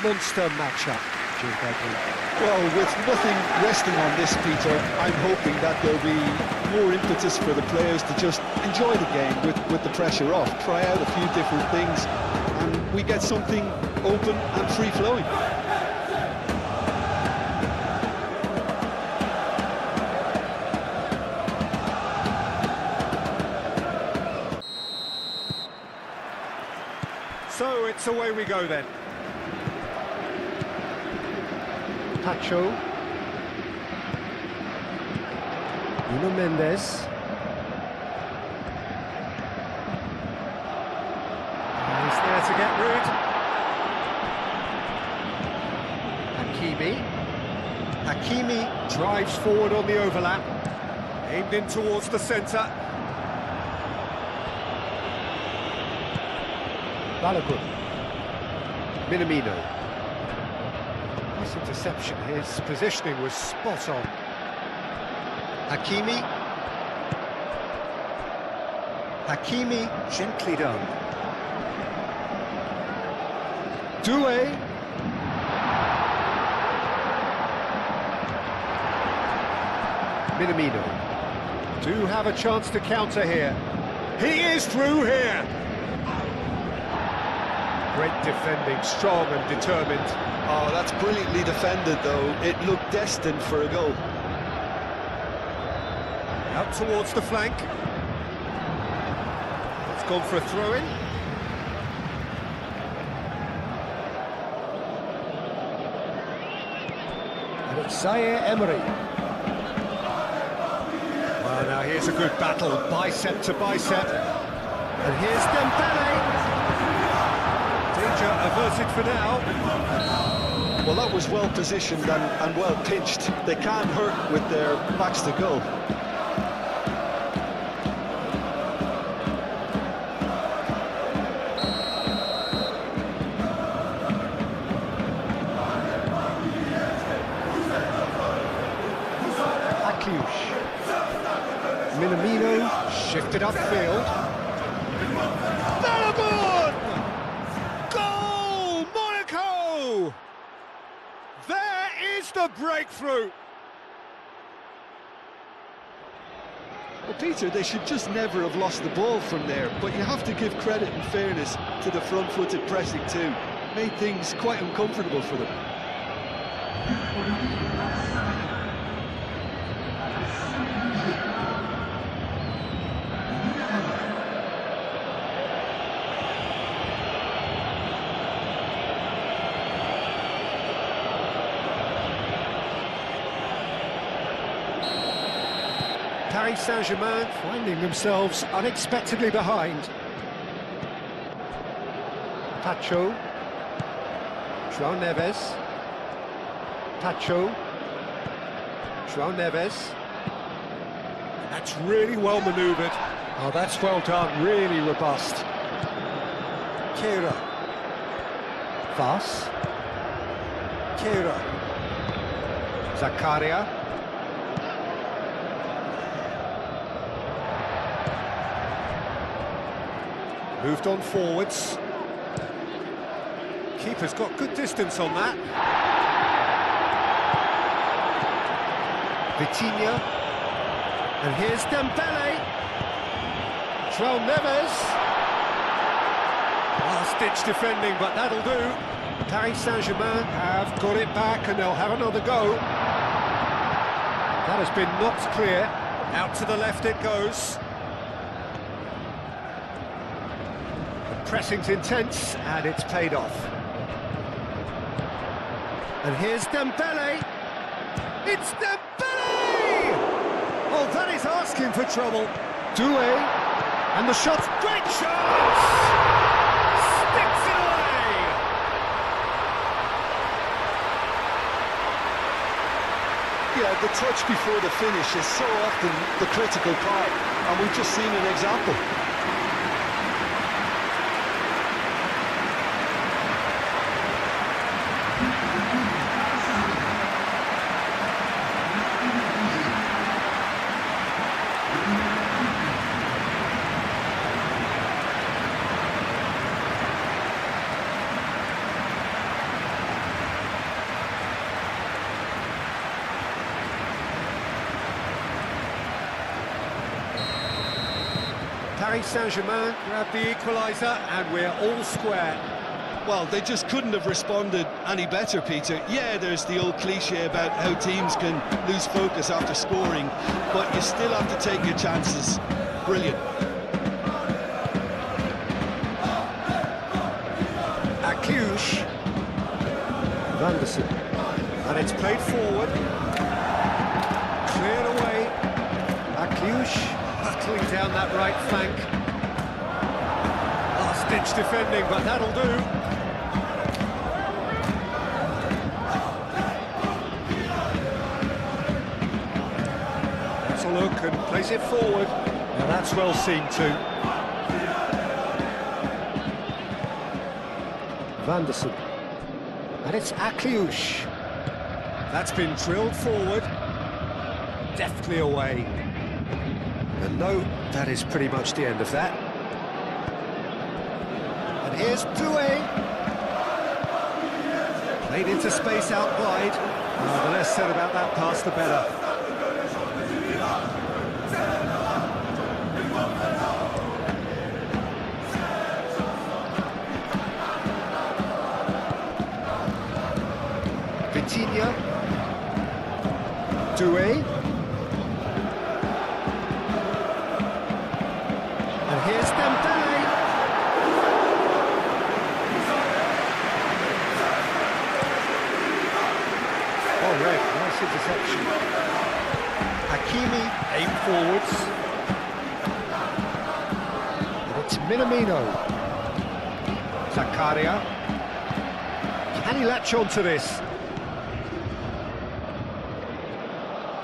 Monster matchup. Well, with nothing resting on this, Peter, I'm hoping that there'll be more impetus for the players to just enjoy the game with the pressure off, try out a few different things, and we get something open and free-flowing. So it's away we go then. Pacho. Nuno Mendes. He's there to get rid. Hakimi drives forward on the overlap. Aimed in towards the centre. Balogun. Minamino. Nice interception. His positioning was spot on. Hakimi gently done. Doué. Minamino. Do have a chance to counter here. He is through here. Great defending, strong and determined. Oh, that's brilliantly defended, though. It looked destined for a goal. Out towards the flank. It's gone for a throw-in. And it's Zaire Emery. Well, now here's a good battle, bicep to bicep. And here's Dembele. Danger averted for now. Well, that was well positioned and well pitched. They can't hurt with their backs to goal. Minamino shifted upfield. Balogun! Goal! Monaco! There is the breakthrough! Well, Peter, they should just never have lost the ball from there, but you have to give credit and fairness to the front-footed pressing too. Made things quite uncomfortable for them. Paris Saint-Germain finding themselves unexpectedly behind. Pacho. João Neves. Pacho. João Neves. That's really well manoeuvred. Oh, that's well done, really robust. Kera. Vas. Kera. Zakaria. Moved on forwards. Keeper's got good distance on that. Vitinha. And here's Dembele. João Neves. Last-ditch defending, but that'll do. Paris Saint-Germain have got it back and they'll have another go. That has been knocked clear. Out to the left it goes. Pressing's intense, and it's paid off. And here's Dembele. It's Dembele! Oh, that is asking for trouble. Doué, and the shot's great chance! Sticks it away! Yeah, the touch before the finish is so often the critical part, and we've just seen an example. Paris Saint-Germain grab the equaliser, and we're all square. Well, they just couldn't have responded any better, Peter. Yeah, there's the old cliche about how teams can lose focus after scoring, but you still have to take your chances. Brilliant. Akliouche. Vanderson. And it's played forward. Cleared away. Akliouche hurtling down that right flank. Last-ditch defending, but that'll do. That's a look and plays it forward. Now that's well seen too. Vanderson. And it's Akliouche. That's been drilled forward. Deftly away. And no, that is pretty much the end of that. And here's Doué. Played into space out wide. The less said about that pass, the better. Vitinha. Doué. And here's Dembele. Oh, red, nice interception. Hakimi, aim forwards. And it's Minamino. Zakaria. Can he latch on to this?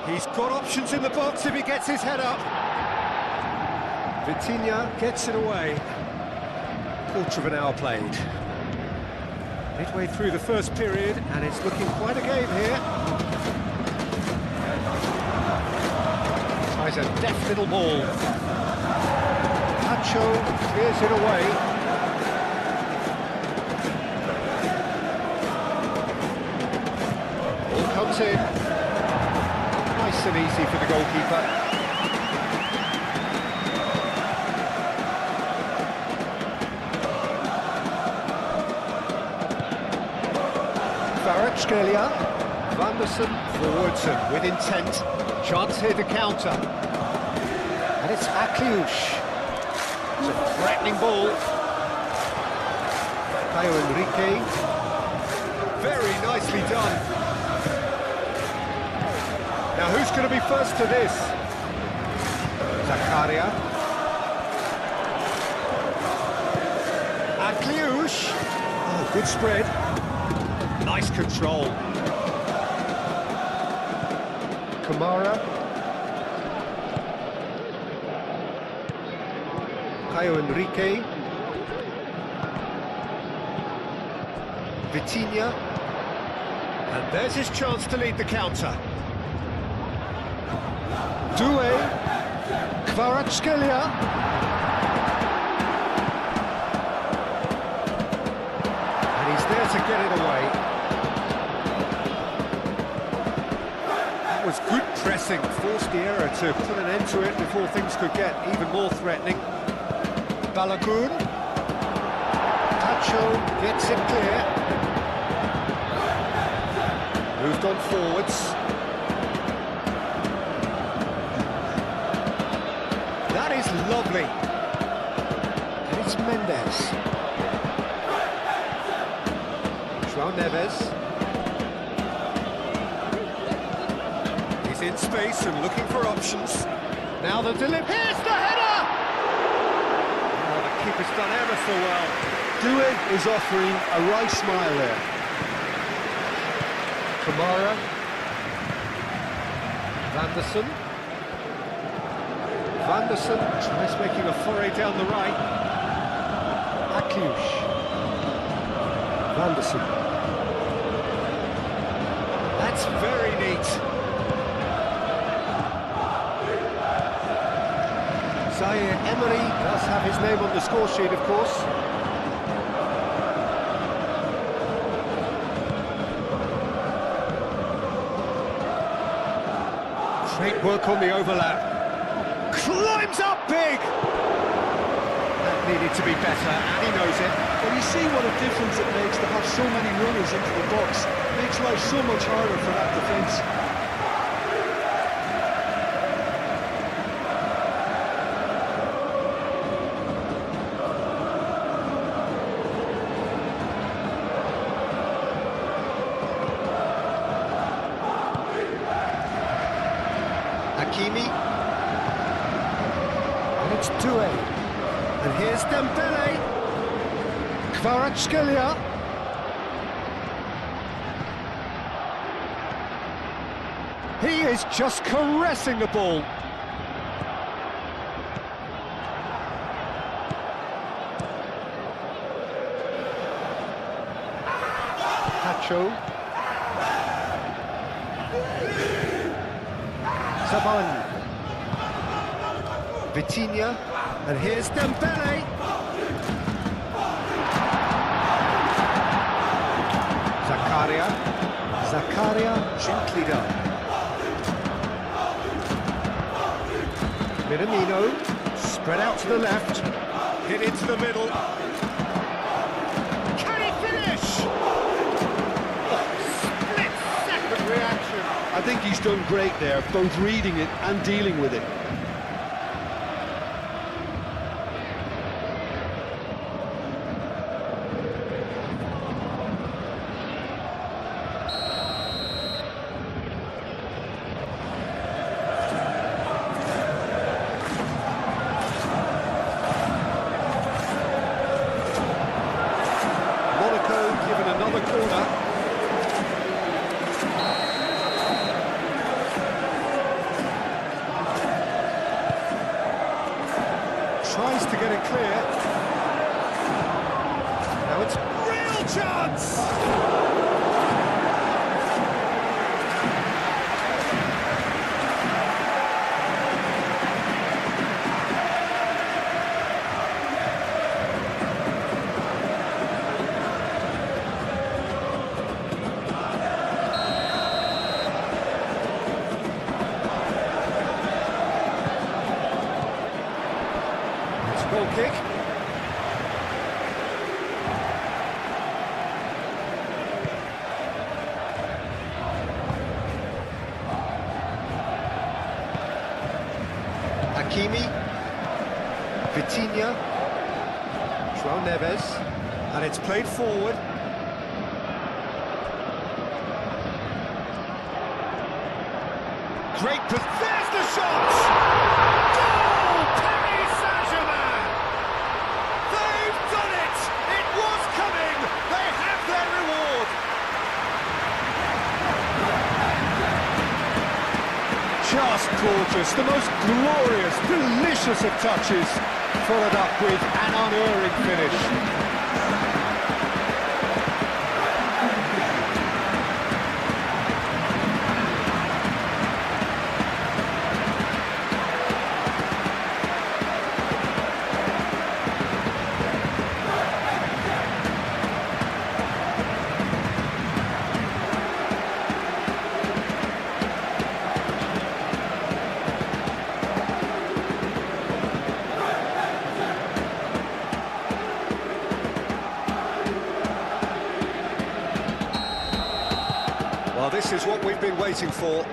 He's got options in the box if he gets his head up. Vitinha gets it away. Quarter of an hour played. Midway through the first period, and it's looking quite a game here. Tries a deft little ball. Pacho clears it away. Ball comes in. Nice and easy for the goalkeeper. Kvaratskhelia. Vanderson forwards and with intent. Chance here to counter. And it's Akliouche. It's a threatening ball. Caio Henrique. Very nicely done. Now, who's going to be first to this? Zakaria. Akliouche. Oh, good spread. Nice control. Kamara. Caio Henrique. Vitinha. And there's his chance to lead the counter. Doué, Kvaratskhelia. And he's there to get it away. That was good pressing, forced the error to put an end to it before things could get even more threatening. Balogun. Pacho gets it clear. Moved on forwards. Lovely. And it's Mendes. João Neves. He's in space and looking for options. Now the delivery. Here's the header! Oh, the keeper's done ever so well. Doué is offering a right smile there. Kamara. Vanderson. Vanderson tries making a foray down the right. Akliouche. Vanderson. That's very neat. Zaire Emery does have his name on the score sheet, of course. Great work on the overlap. Climbs up big! needed to be better, and he knows it. Well, you see what a difference it makes to have so many runners into the box. It makes life so much harder for that defence. Hakimi. And it's Doué. And here's Dembele. Kvaratskhelia. He is just caressing the ball. Pacho. Savan. Vitinha. And here's Dembele. Zakaria, gently done. Minamino, spread out to the left, hit into the middle. Can he finish? Split-second reaction. I think he's done great there, both reading it and dealing with it. Monaco given another corner. Tries to get it clear. Now it's real chance! Goal kick. Hakimi. Vitinha. João Neves. And it's played forward. Great pass. There's the shot! Goal! Paris Saint-Germain! They've done it! It was coming! They have their reward! Just gorgeous, the most glorious, delicious of touches, followed up with an unerring finish. Well, this is what we've been waiting for.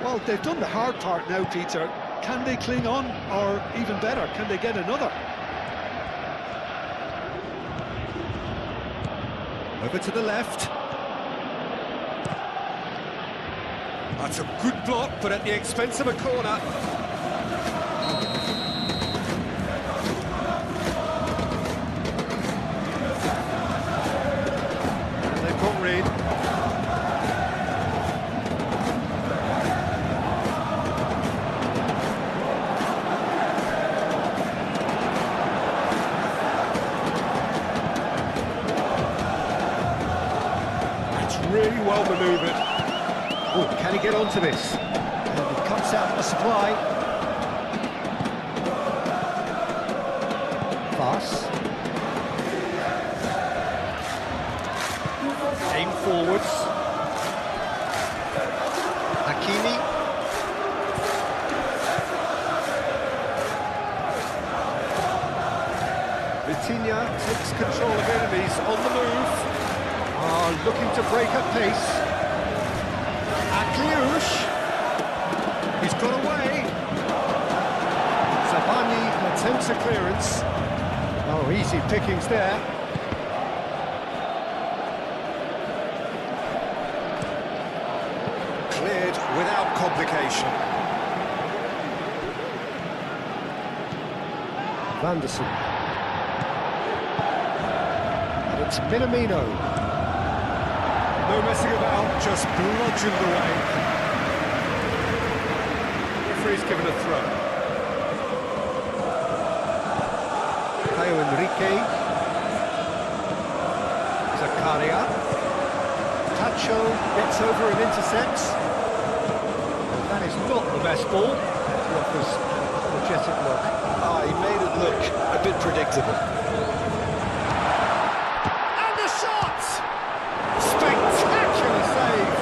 Well, they've done the hard part now, Peter. Can they cling on, or even better, can they get another? Over to the left. That's a good block, but at the expense of a corner. And they've got rid. Really well manoeuvred. Oh, can he get onto this? And he cuts out the supply. Pass. Aim forwards. Hakimi. takes control of enemies on the move. Looking to break at pace. Akliouche. He's got away. Zabani attempts a clearance. Oh, easy pickings there. Cleared without complication. Vanderson. And it's Minamino. No messing about, just bludgeoned away. Referee's given a throw. Caio Henrique. Zakaria. Tacho gets over and intercepts. That is not the best ball. He offers an energetic look. He made it look a bit predictable. And the shot! Spectacular save!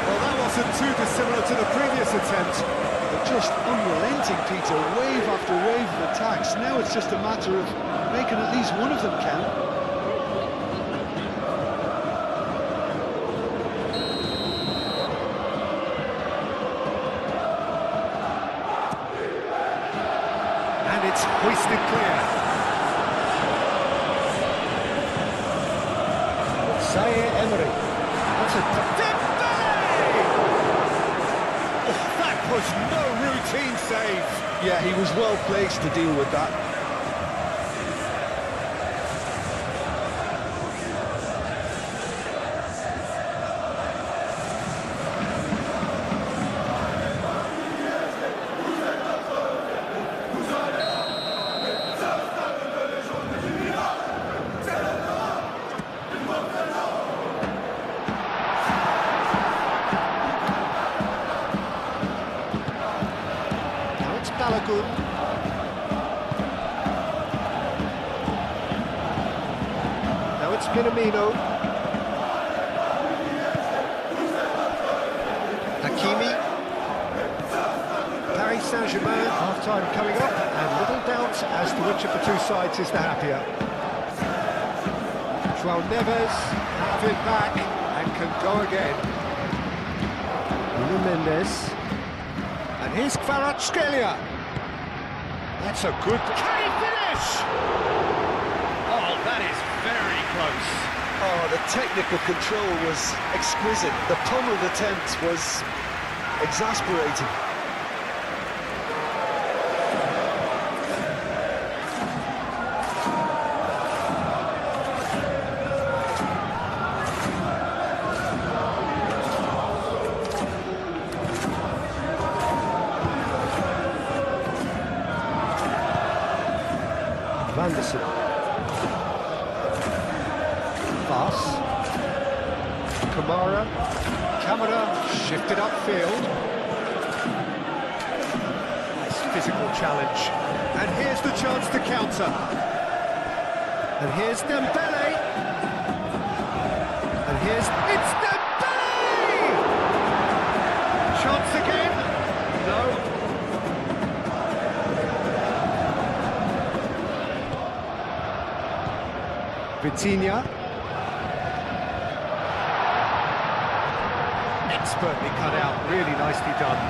Well, that wasn't too dissimilar to the previous attempt. But just unrelenting, Peter, wave after wave of attacks. Now it's just a matter of making at least one of them count. And it's hoisted clear. Zaire Emery. That's a Dembele! Oh, that was no routine save. Yeah, he was well placed to deal with that. Balogun. Now it's Minamino. Hakimi. Paris Saint-Germain, half-time coming up, and little doubt as to which of the two sides is the happier. João Neves have it back and can go again. Nuno Mendes. And here's Kvaratskhelia. That's a good... Can he finish? Oh, that is very close. Oh, the technical control was exquisite. The pummeled attempt was exasperating. Vanderson. Pass. Kamara. Camera shifted upfield. Nice physical challenge. And here's the chance to counter. And here's Dembele. And here's... It's Dembele! Chance again. No. Vitinha. Expertly cut out, really nicely done.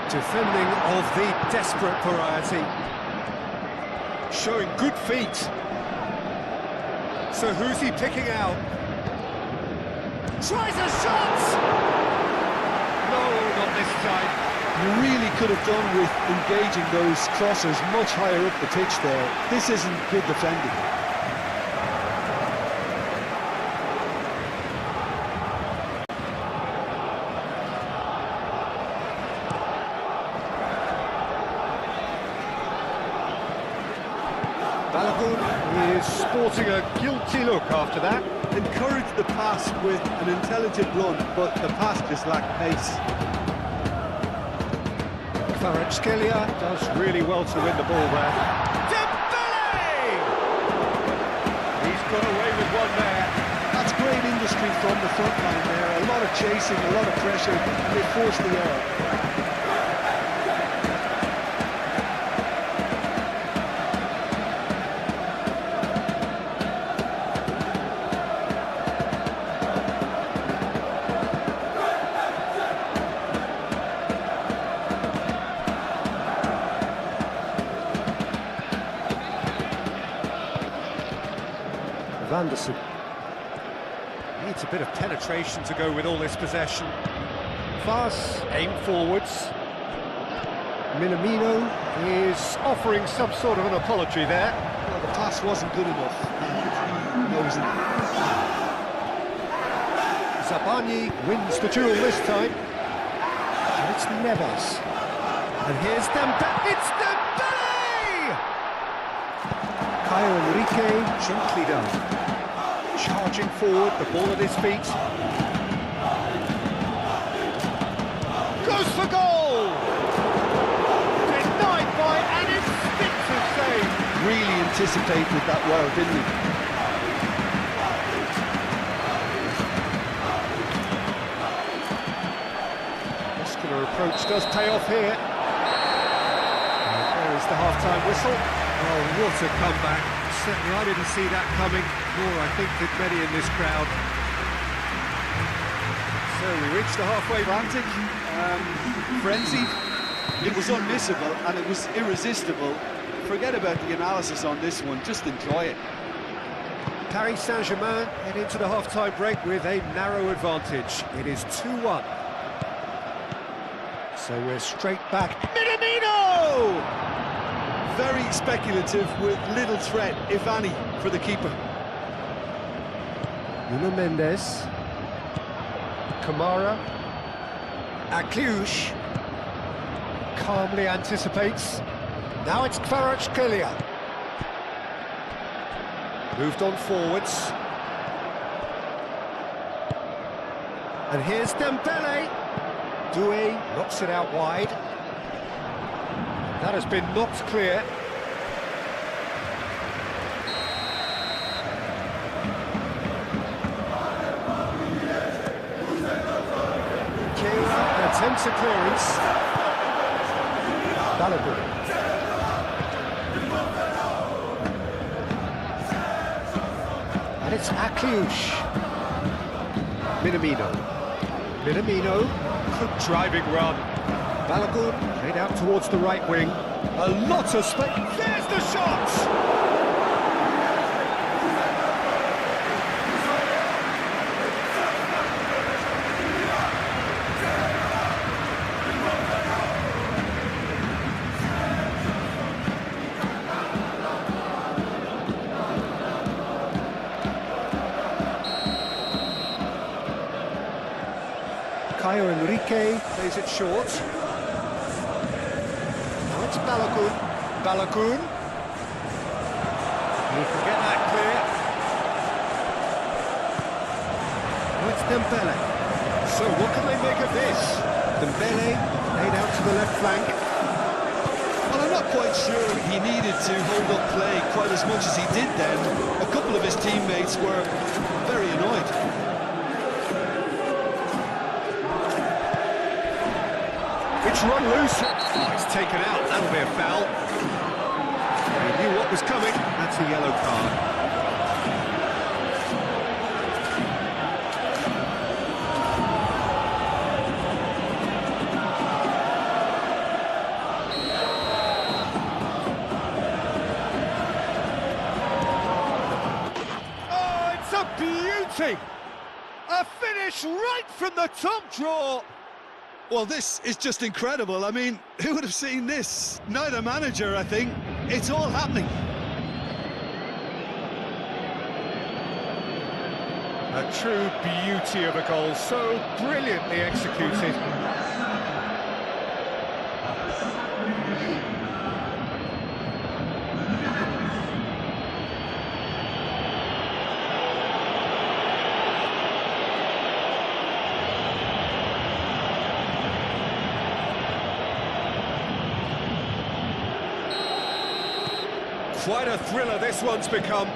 Defending of the desperate variety. Showing good feet. So who's he picking out? Tries a shot! No, not this time. You really could have done with engaging those crossers much higher up the pitch there. This isn't good defending. Balogun is sporting a guilty look after that. Encouraged the pass with an intelligent run, but the pass just lacked pace. Kvaratskhelia does really well to win the ball there. Dembele! He's got away with one there. That's great industry. chemistry from the front line there. A lot of chasing, a lot of pressure, and they forced the error. Vanderson needs a bit of penetration to go with all this possession. Pass, aim forwards. Minamino is offering some sort of an apology there. Well, the pass wasn't good enough. He knows it. Zabani wins the duel this time. And it's Neves. And here's Dembele. It's Dembele! Caio Henrique gently down. Charging forward, the ball at his feet. Goes for goal! Denied by an instinctive save. Really anticipated that well, didn't he? Muscular approach does pay off here. And there is the half-time whistle. Oh, what a comeback. Certainly I didn't see that coming, nor I think did many in this crowd. So we reached the halfway. Frantic, frenzied. It was unmissable and it was irresistible. Forget about the analysis on this one, just enjoy it. Paris Saint-Germain head into the half-time break with a narrow advantage. It is 2-1. So we're straight back. Minamino! Very speculative with little threat, if any, for the keeper. Nuno Mendes. Kamara. Akliouche. Calmly anticipates. Now it's Kvaratskhelia. Moved on forwards. And here's Dembele. Doué knocks it out wide. That has been knocked clear. Keira attempts a clearance. Balogun. And it's Akliouche. Minamino. Good driving run. Balogun played out towards the right wing. A lot of space. There's the shot! Caio Henrique plays it short. Now it's Balogun. He can get that clear. Now it's Dembele. So what can they make of this? Dembele laid out to the left flank. Well, I'm not quite sure he needed to hold up play quite as much as he did then. A couple of his teammates were very annoyed. It's run loose. Oh, it's taken out. That'll be a foul. He knew what was coming. That's a yellow card. Oh, it's a beauty. A finish right from the top draw. Well, this is just incredible. I mean, who would have seen this? Neither manager, I think. It's all happening. A true beauty of a goal, so brilliantly executed. Quite a thriller this one's become.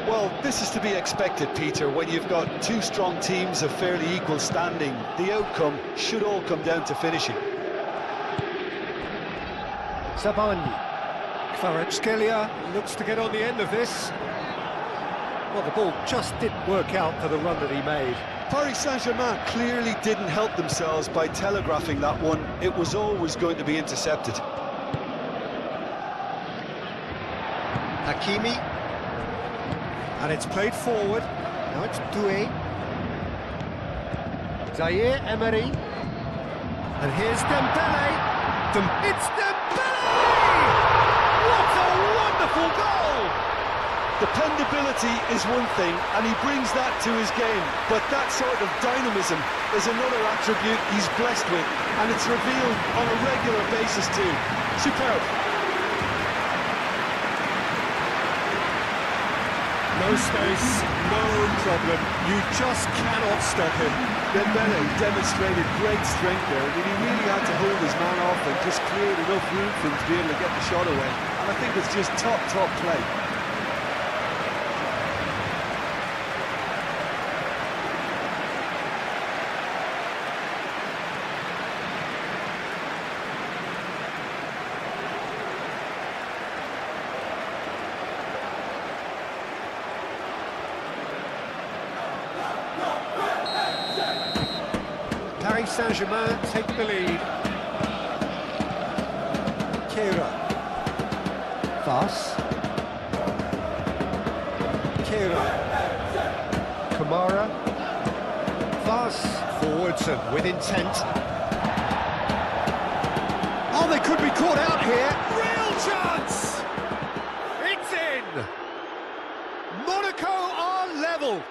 Well, this is to be expected, Peter, when you've got two strong teams of fairly equal standing. The outcome should all come down to finishing. Zabani. Kvaratskhelia looks to get on the end of this. Well, the ball just didn't work out for the run that he made. Paris Saint-Germain clearly didn't help themselves by telegraphing that one. It was always going to be intercepted. Hakimi. And it's played forward. Now it's Doué. Zaire Emery. And here's Dembele. It's Dembele! What a wonderful goal! Dependability is one thing, and he brings that to his game, but that sort of dynamism is another attribute he's blessed with, and it's revealed on a regular basis too. Superb. No space, no problem. You just cannot stop him. Dembele demonstrated great strength there. I mean, he really had to hold his man off and just cleared enough room for him to be able to get the shot away. And I think it's just top play. Paris Saint-Germain take the lead. Kehra. Voss. Kehra. Kamara. Voss. Forwards and with intent. Oh, they could be caught out here. Real chance! It's in! Monaco are level.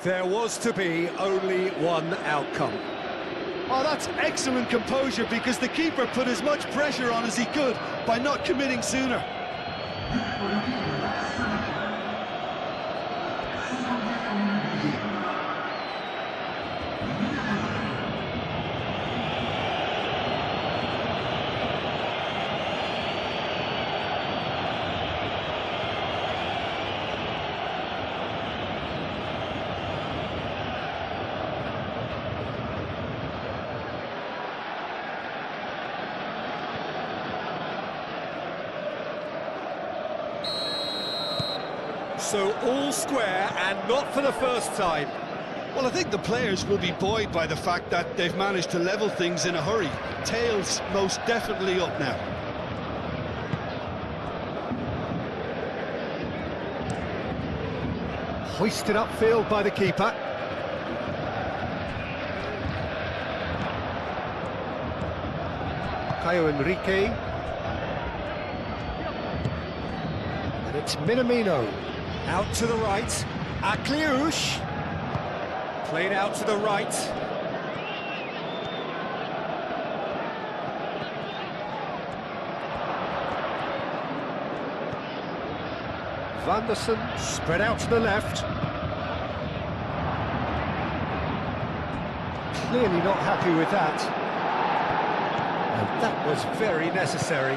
There was to be only one outcome. Oh, that's excellent composure, because the keeper put as much pressure on as he could by not committing sooner. So all square, and not for the first time. Well, I think the players will be buoyed by the fact that they've managed to level things in a hurry. Tails most definitely up now. Hoisted upfield by the keeper. Caio Henrique. And it's Minamino. Out to the right. Akliouche. Played out to the right. Van der Sen spread out to the left. Clearly not happy with that. And that was very necessary.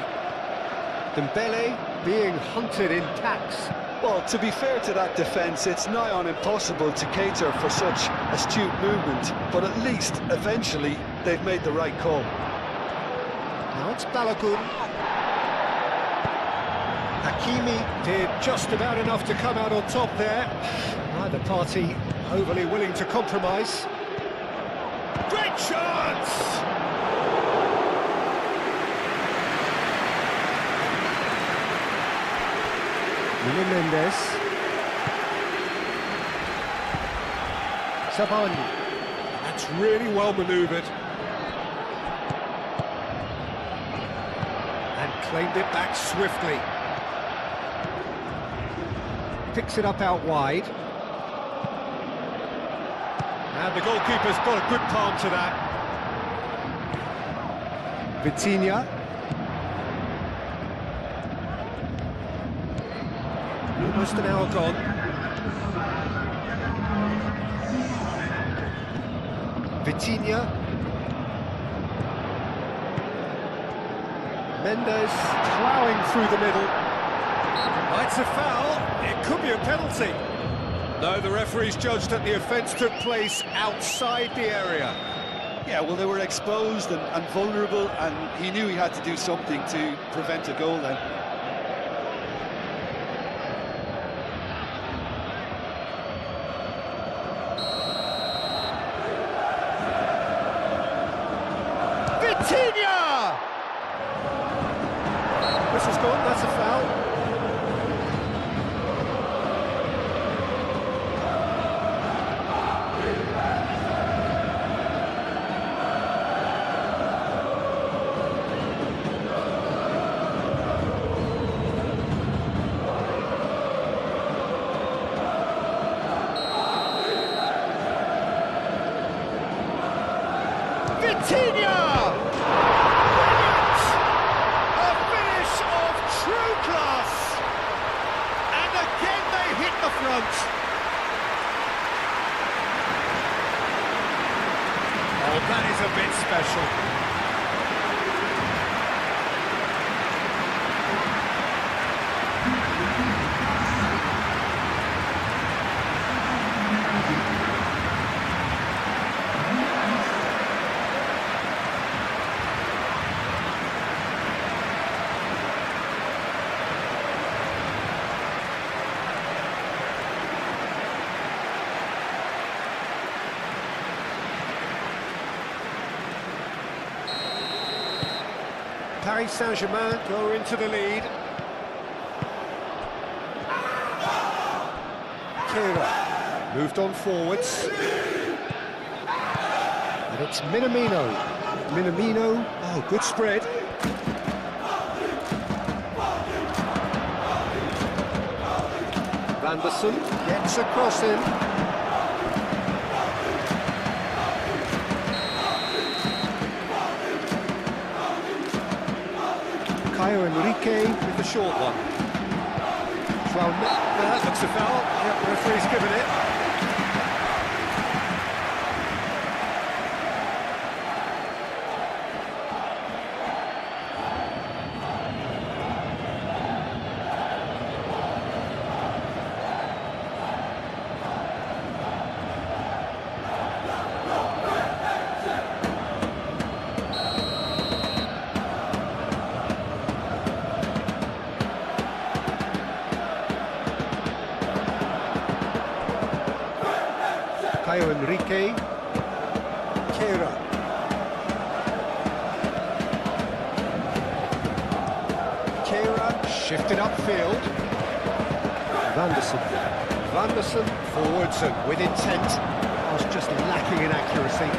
Dembele being hunted in packs. Well, to be fair to that defence, it's nigh on impossible to cater for such astute movement, but at least, eventually, they've made the right call. Now it's Balogun. Hakimi did just about enough to come out on top there. Neither party overly willing to compromise. Great chance! Nuno Mendes. Zabani. That's really well manoeuvred. And claimed it back swiftly. Picks it up out wide. And the goalkeeper's got a good palm to that. Vitinha. Almost an hour gone. Vitinha. Mendes ploughing through the middle. It's a foul. It could be a penalty. No, the referee's judged that the offence took place outside the area. Yeah, well, they were exposed and vulnerable, and he knew he had to do something to prevent a goal then. Vitinha! Whistle's gone, that's a foul. Vitinha! Brilliant! A finish of true class! And again they hit the front. Oh, that is a bit special. Paris Saint-Germain go into the lead. Kira moved on forwards. And it's Minamino. Minamino, oh, good spread. Vanderson gets a cross in. Enrique with the short one. Well, that looks a foul. Yep, the referee's given it. Enrique, Kira, shifted upfield, Vanderson forwards and with intent, was just lacking in accuracy.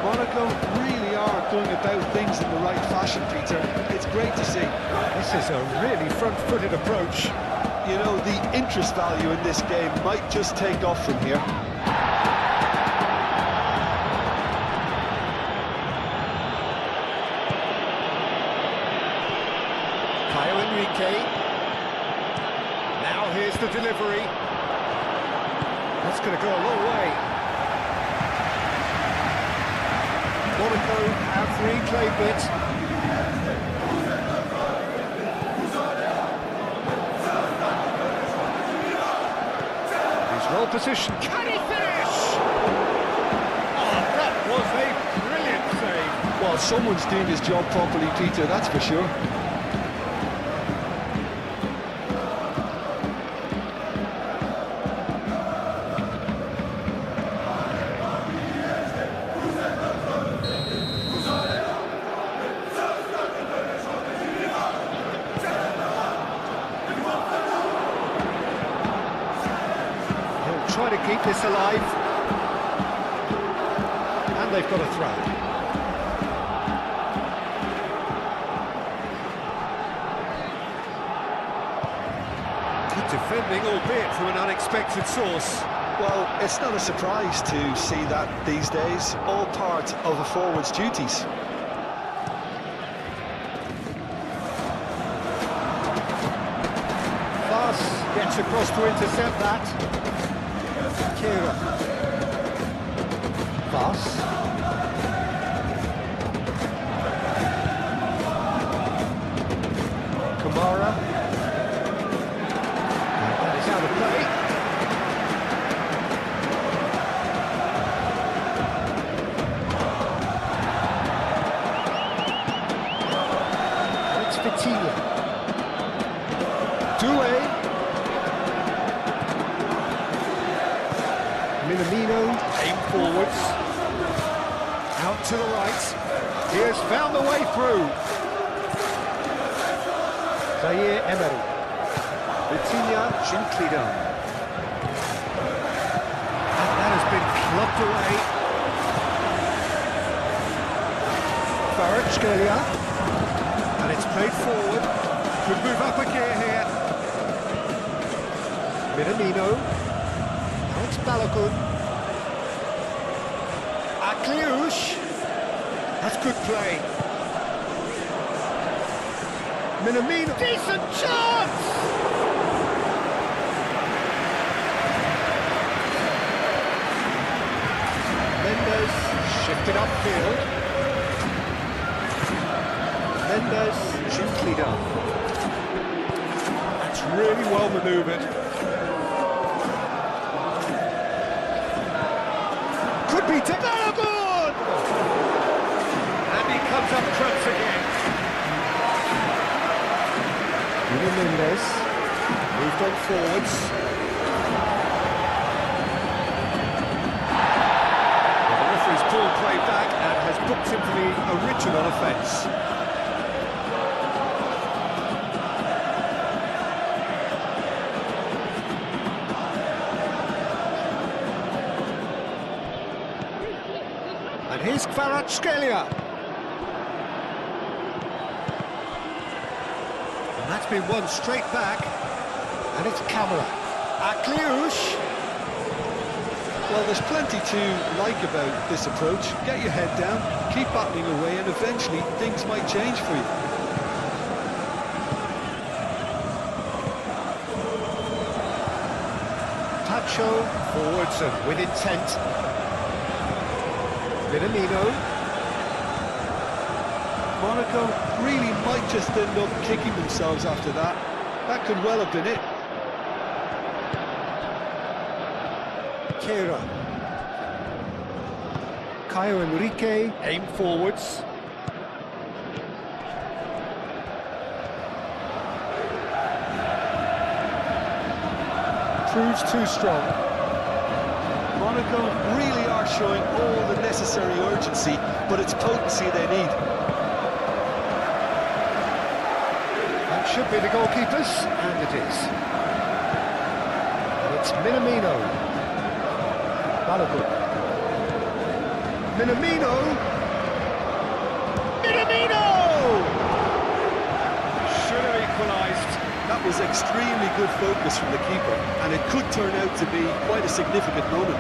Monaco really are going about things in the right fashion, Peter. It's great to see. This is a really front-footed approach. You know, the interest value in this game might just take off from here. Enrique. Now here's the delivery. That's going to go a long way. Monaco have replayed it. He's well positioned. Can he finish? Oh, that was a brilliant save. Well, someone's doing his job properly, Peter, that's for sure. Try to keep this alive, and they've got a throw. Good defending, albeit from an unexpected source. Well, it's not a surprise to see that these days, all part of a forward's duties. Pass gets across to intercept that. Kira. Pass. Vitinha. Doué. Minamino. Aim forwards. Out to the right. He has found the way through. Zaire Emery. Vitinha, gently done. And that has been clubbed away. Kvaratskhelia. And it's played forward. Could move up a gear here. Minamino. Now it's Balogun. Akliouche. That's good play. Minamino. Decent chance! Mendes shifted upfield. Mendes gently done. That's really well manoeuvred. Could be to Balogun! And he comes up trumps again. Mendes moved on forwards. Well, the referee's pulled play back and has booked him for the original offence. And here's Kvaratskhelia. And that's been won straight back. And it's Camera. Akliouche. Well, there's plenty to like about this approach. Get your head down, keep battling away, and eventually things might change for you. Tacho forwards and with intent. Minamino. Monaco really might just end up kicking themselves after that. That could well have been it. Kera. Caio Henrique. Aim forwards. Proves too strong. Monaco really are showing all the necessary urgency, but it's potency they need. That should be the goalkeepers, and it is. And it's Minamino. Balogun. Minamino! Minamino! Should have equalised. That was extremely good focus from the keeper, and it could turn out to be quite a significant moment.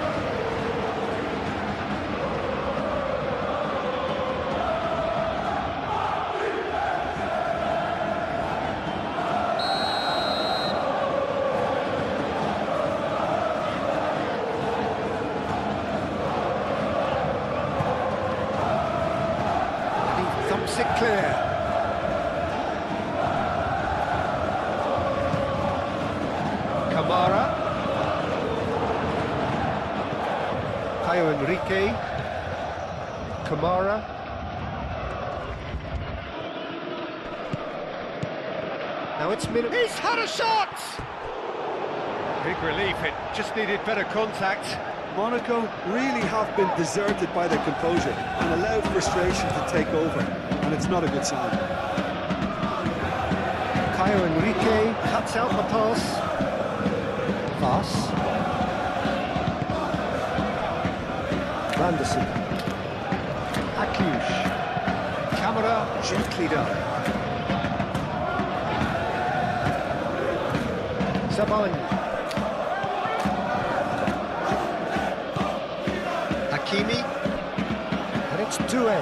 And he thumps it clear. Camara. Caio Henrique. Camara. Now it's Minamino. He's had a shot! Big relief, it just needed better contact. Monaco really have been deserted by their composure and allowed frustration to take over, and it's not a good sign. Caio Henrique cuts out the pass. Pass. Anderson. Akliouche. Camera gently done. Zabani. Hakimi. And it's Doué.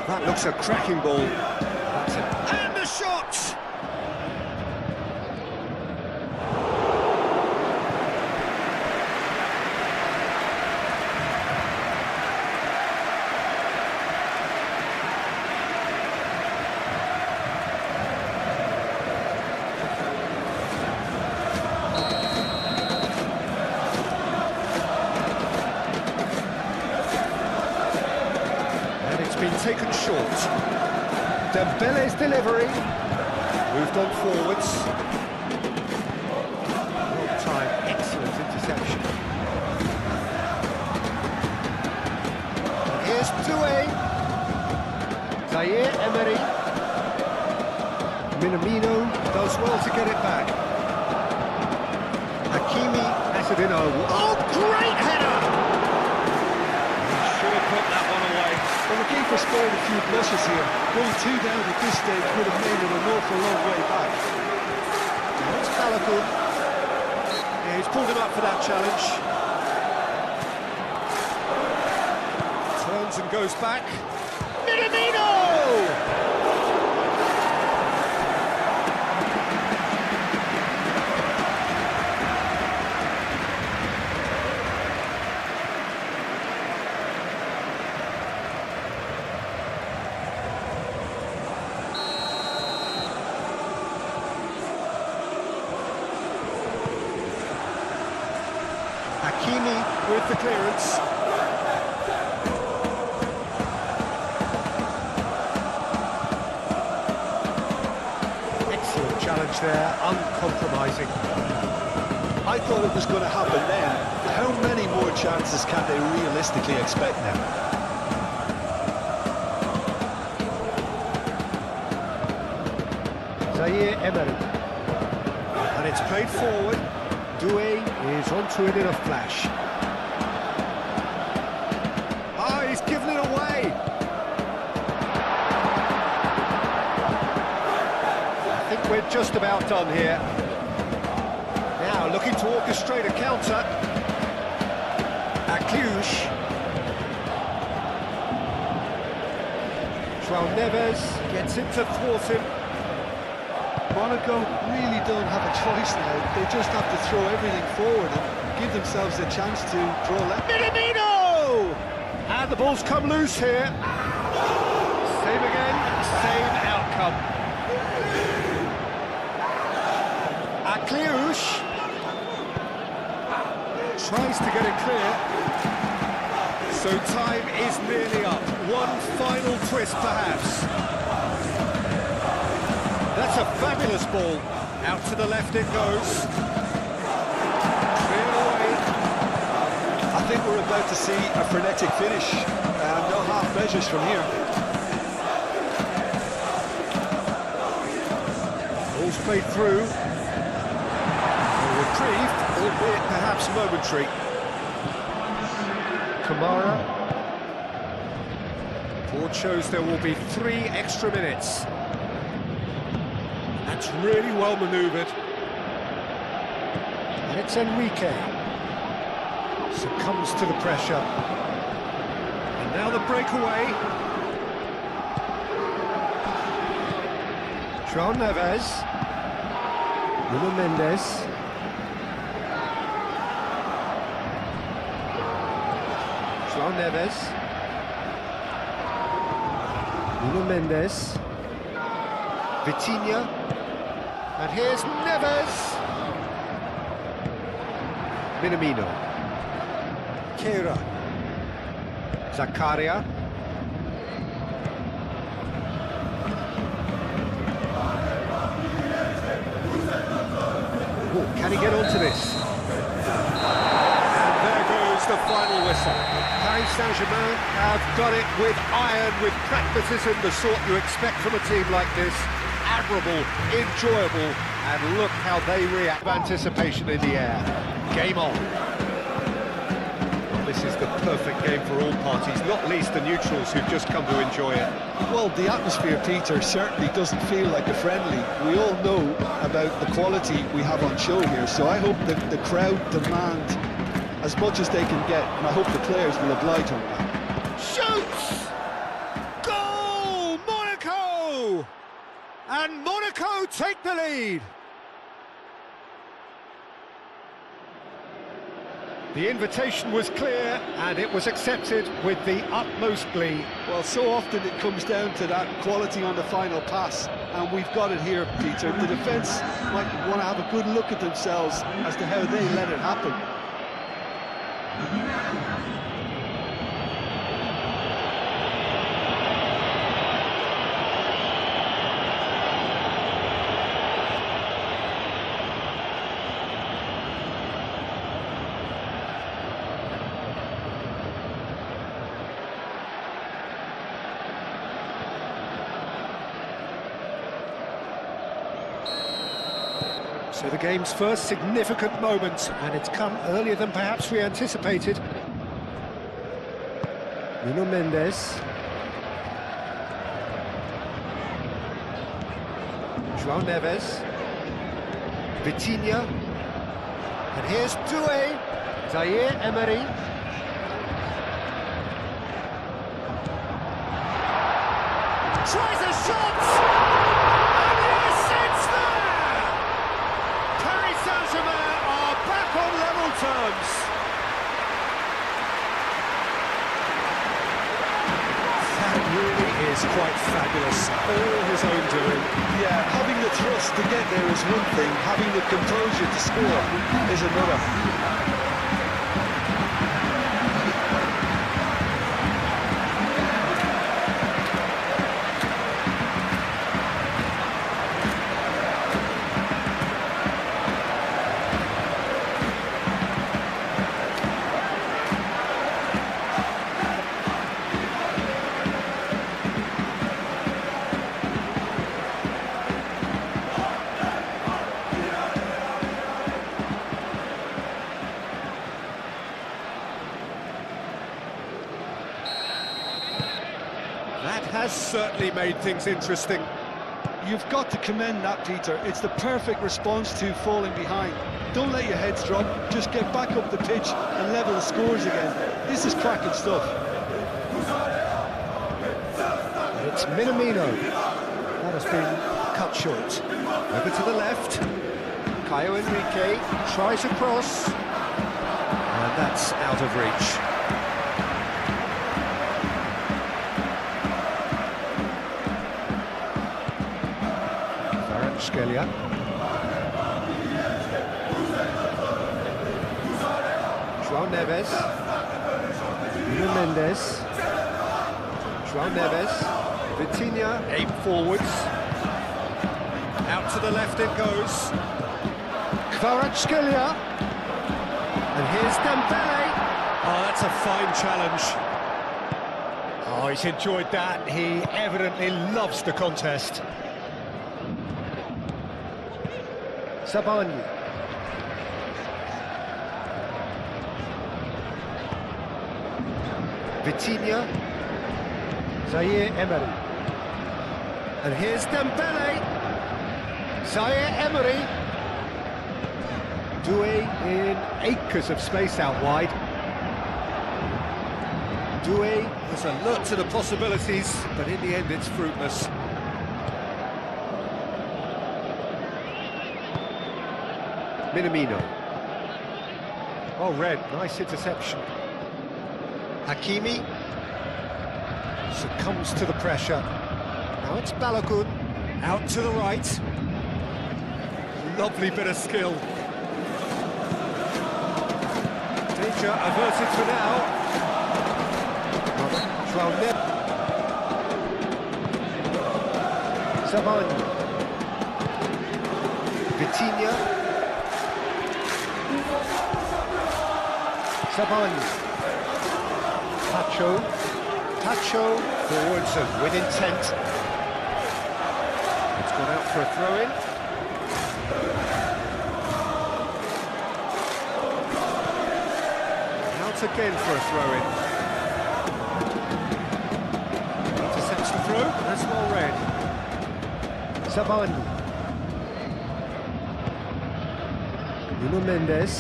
That looks a cracking ball. That's it. And the shot! Been taken short. Dembele's delivery. Moved on forwards. Long time, excellent interception. Here's Doué. Zaire Emery. Minamino does well to get it back. Hakimi has it in over. Oh, great header! Should have put that one away. Well, the keeper spared a few blushes here. Going 2 down at this stage would have made it an awful long way back. Now it's Balogun. Yeah, he's pulled him up for that challenge. Turns and goes back. Minamino! Hakimi with the clearance. Excellent challenge there, uncompromising. I thought it was going to happen then. How many more chances can they realistically expect now? Zaire Emery. And it's played forward. Doué is onto it in a flash. Ah, he's given it away. I think we're just about done here. Now looking to orchestrate a counter. Cluj. João Neves gets it to thwart him. Monaco really don't have a choice now. They just have to throw everything forward and give themselves a chance to draw left. Minamino! And the ball's come loose here. Same again, same outcome. Cluj tries to get it clear. So time is nearly up. One final twist, perhaps. That's a fabulous ball. Out to the left it goes. Cleared away. I think we're about to see a frenetic finish. No half measures from here. Ball's played through. A reprieve, albeit perhaps momentary. Kamara. Board shows there will be 3 extra minutes. That's really well manoeuvred. And it's Enrique. Succumbs to the pressure. And now the breakaway. João Neves. Nuno Mendes. João Neves. Nuno Mendes. Vitinha. And here's Neves. Minamino. Keira. Zakaria. Oh, can he get onto this? And there goes the final whistle. Paris Saint-Germain have done it with iron, with pragmatism, the sort you expect from a team like this. Admirable, enjoyable, and look how they react. Anticipation in the air. Game on. Well, this is the perfect game for all parties, not least the neutrals who've just come to enjoy it. Well, the atmosphere, Peter, certainly doesn't feel like a friendly. We all know about the quality we have on show here, so I hope that the crowd demand as much as they can get, and I hope the players will oblige on that. Shoots! Goal! Monaco! And Monaco take the lead. The invitation was clear, and it was accepted with the utmost glee. Well, so often it comes down to that quality on the final pass, and we've got it here, Peter. The defence might want to have a good look at themselves as to how they let it happen. So the game's first significant moment, and it's come earlier than perhaps we anticipated. Nuno Mendes. João Neves. Vitinha. And here's Doué. Zaire Emery. Tries a shot! And yes, it's there! Paris Saint-Germain are back on level terms. That really is quite fabulous. All his own doing. Yeah, having the trust to get there is one thing, having the composure to score is another. That has certainly made things interesting. You've got to commend that, Peter. It's the perfect response to falling behind. Don't let your heads drop, just get back up the pitch and level the scores again. This is cracking stuff. It's Minamino. That has been cut short. Over to the left. Caio Henrique tries a cross. And that's out of reach. Scalia. João Neves. Nuno Mendes. João Neves. Vitinha, aim forwards. Out to the left it goes. Kvaratskhelia. And here's Dembele. Oh, that's a fine challenge. Oh, he's enjoyed that. He evidently loves the contest. Sabani. Vitinha. Zaire Emery. And here's Dembele. Zaire Emery. Doué in acres of space out wide. Doué was alert to the possibilities, but in the end it's fruitless. Minamino. Oh, red, nice interception. Hakimi succumbs to the pressure. Now it's Balogun, out to the right. Lovely bit of skill. Danger averted for now. João Neves. Sabani. Vitinha. Sabani. Pacho forwards and with intent. It's gone out for a throw-in. Out again for a throw-in. Intercepts the throw, that's well read. Sabani. Nuno Mendes.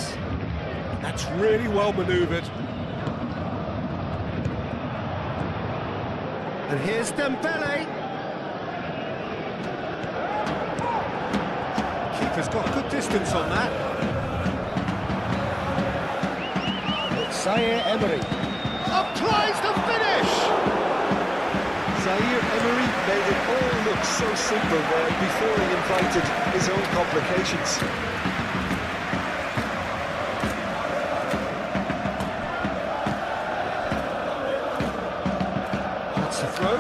That's really well manoeuvred. And here's Dembele. Keeper's got good distance on that. It's Zaire Emery. Applies the finish! Zaire Emery made it all look so simple there before he invited his own complications. That's the throw.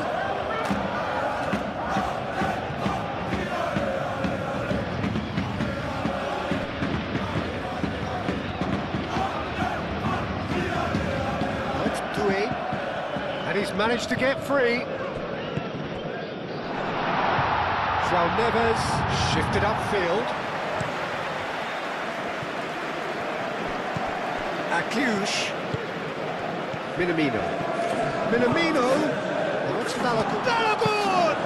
That's Doué. And he's managed to get free. João Neves shifted upfield. Akliush. Minamino. Now it's Balogun. Balogun!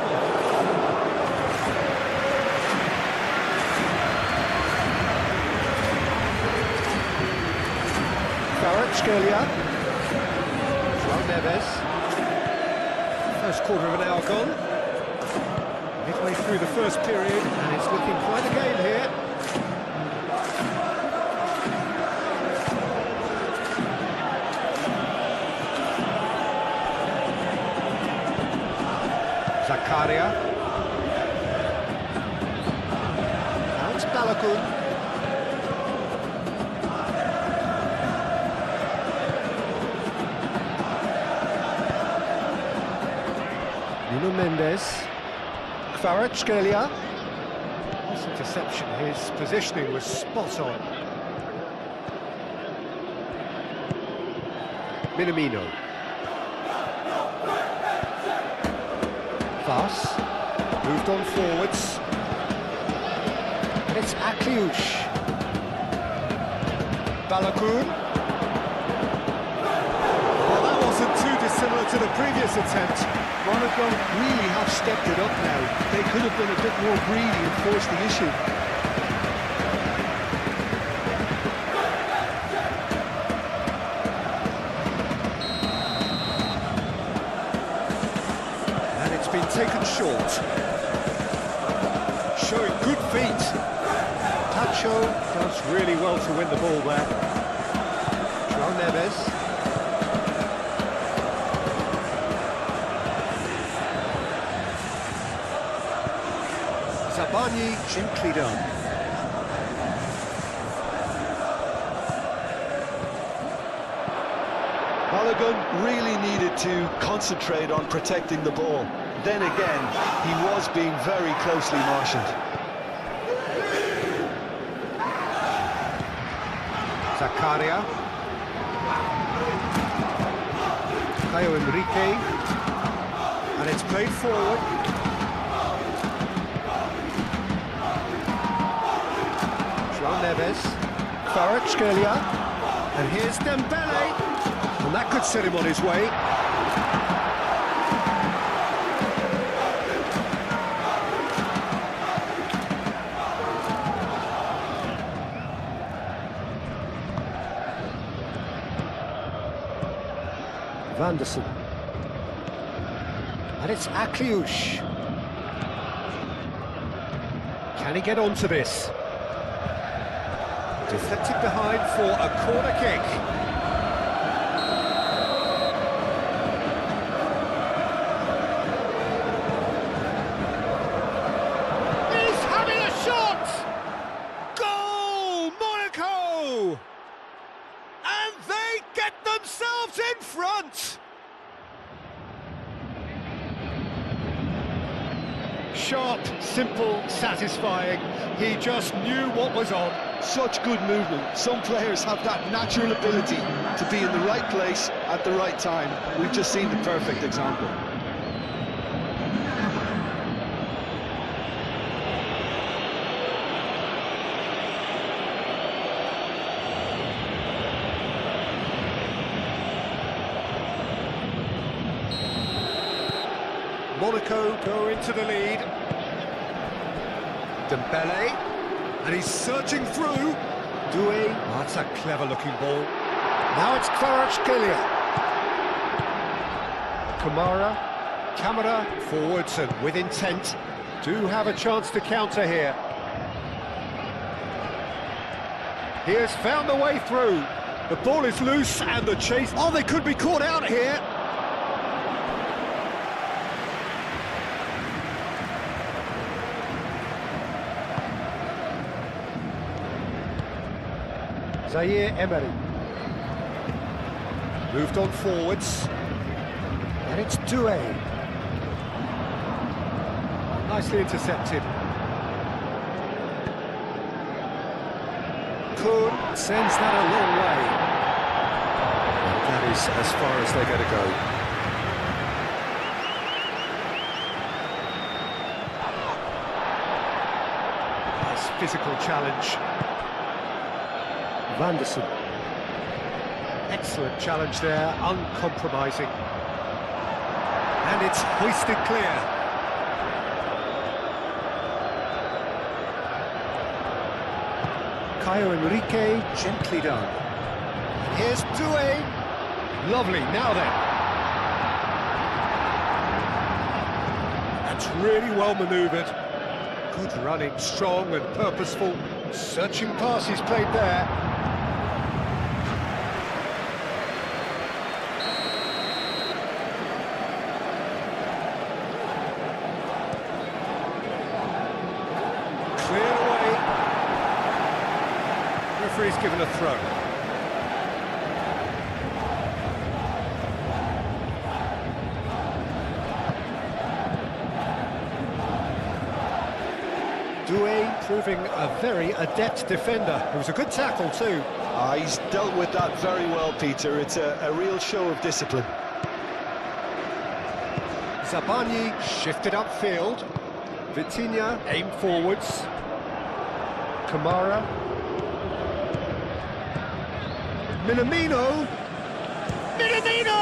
Kvaratskhelia. João Neves. First quarter of an hour gone. Midway through the first period, and it's looking quite a game here. Zakaria. Now it's Balogun. Nuno Mendes. Kvaratskhelia. Nice interception, his positioning was spot on. Minamino. Pass. Moved on forwards. And it's Akliush. Balogun. Well, that wasn't too dissimilar to the previous attempt. Monaco really have stepped it up now. They could have been a bit more greedy and forced the issue. And it's been taken short. Showing good feet. Tacho does really well to win the ball there. João Neves. Zabani gently done. Balogun really needed to concentrate on protecting the ball. Then again, he was being very closely marshalled. Zakaria. Caio Henrique. And it's played forward. João Neves. Kvaratskhelia. And here's Dembele. And that could set him on his way. Vanderson. And it's Akliush. Can he get onto this? Deflected behind for a corner kick. He's having a shot! Goal, Monaco! And they get themselves in front! Sharp, simple, satisfying. He just knew what was on. Such good movement. Some players have that natural ability to be in the right place at the right time. We've just seen the perfect example. Monaco go into the lead. Dembele, and he's surging through. Doué, oh, that's a clever-looking ball. Now it's Kvaratskhelia. Camara forwards and with intent. Do have a chance to counter here. He has found the way through. The ball is loose and the chase. Oh, they could be caught out here. Zaire Emery. Moved on forwards. And it's Doué. Nicely intercepted. Kuhn sends that a long way. And that is as far as they're going to go. Nice physical challenge. Vanderson. Excellent challenge there, uncompromising. And it's hoisted clear. Caio Henrique, gently done. And here's Doué. Lovely, now then. That's really well manoeuvred. Good running, strong and purposeful. Searching pass he's played there. Cleared away. Referee's given a throw. Doué proving a very adept defender. It was a good tackle too. He's dealt with that very well, Peter. It's a real show of discipline. Zabani shifted upfield. Vitinha aimed forwards. Kamara. Minamino! Minamino!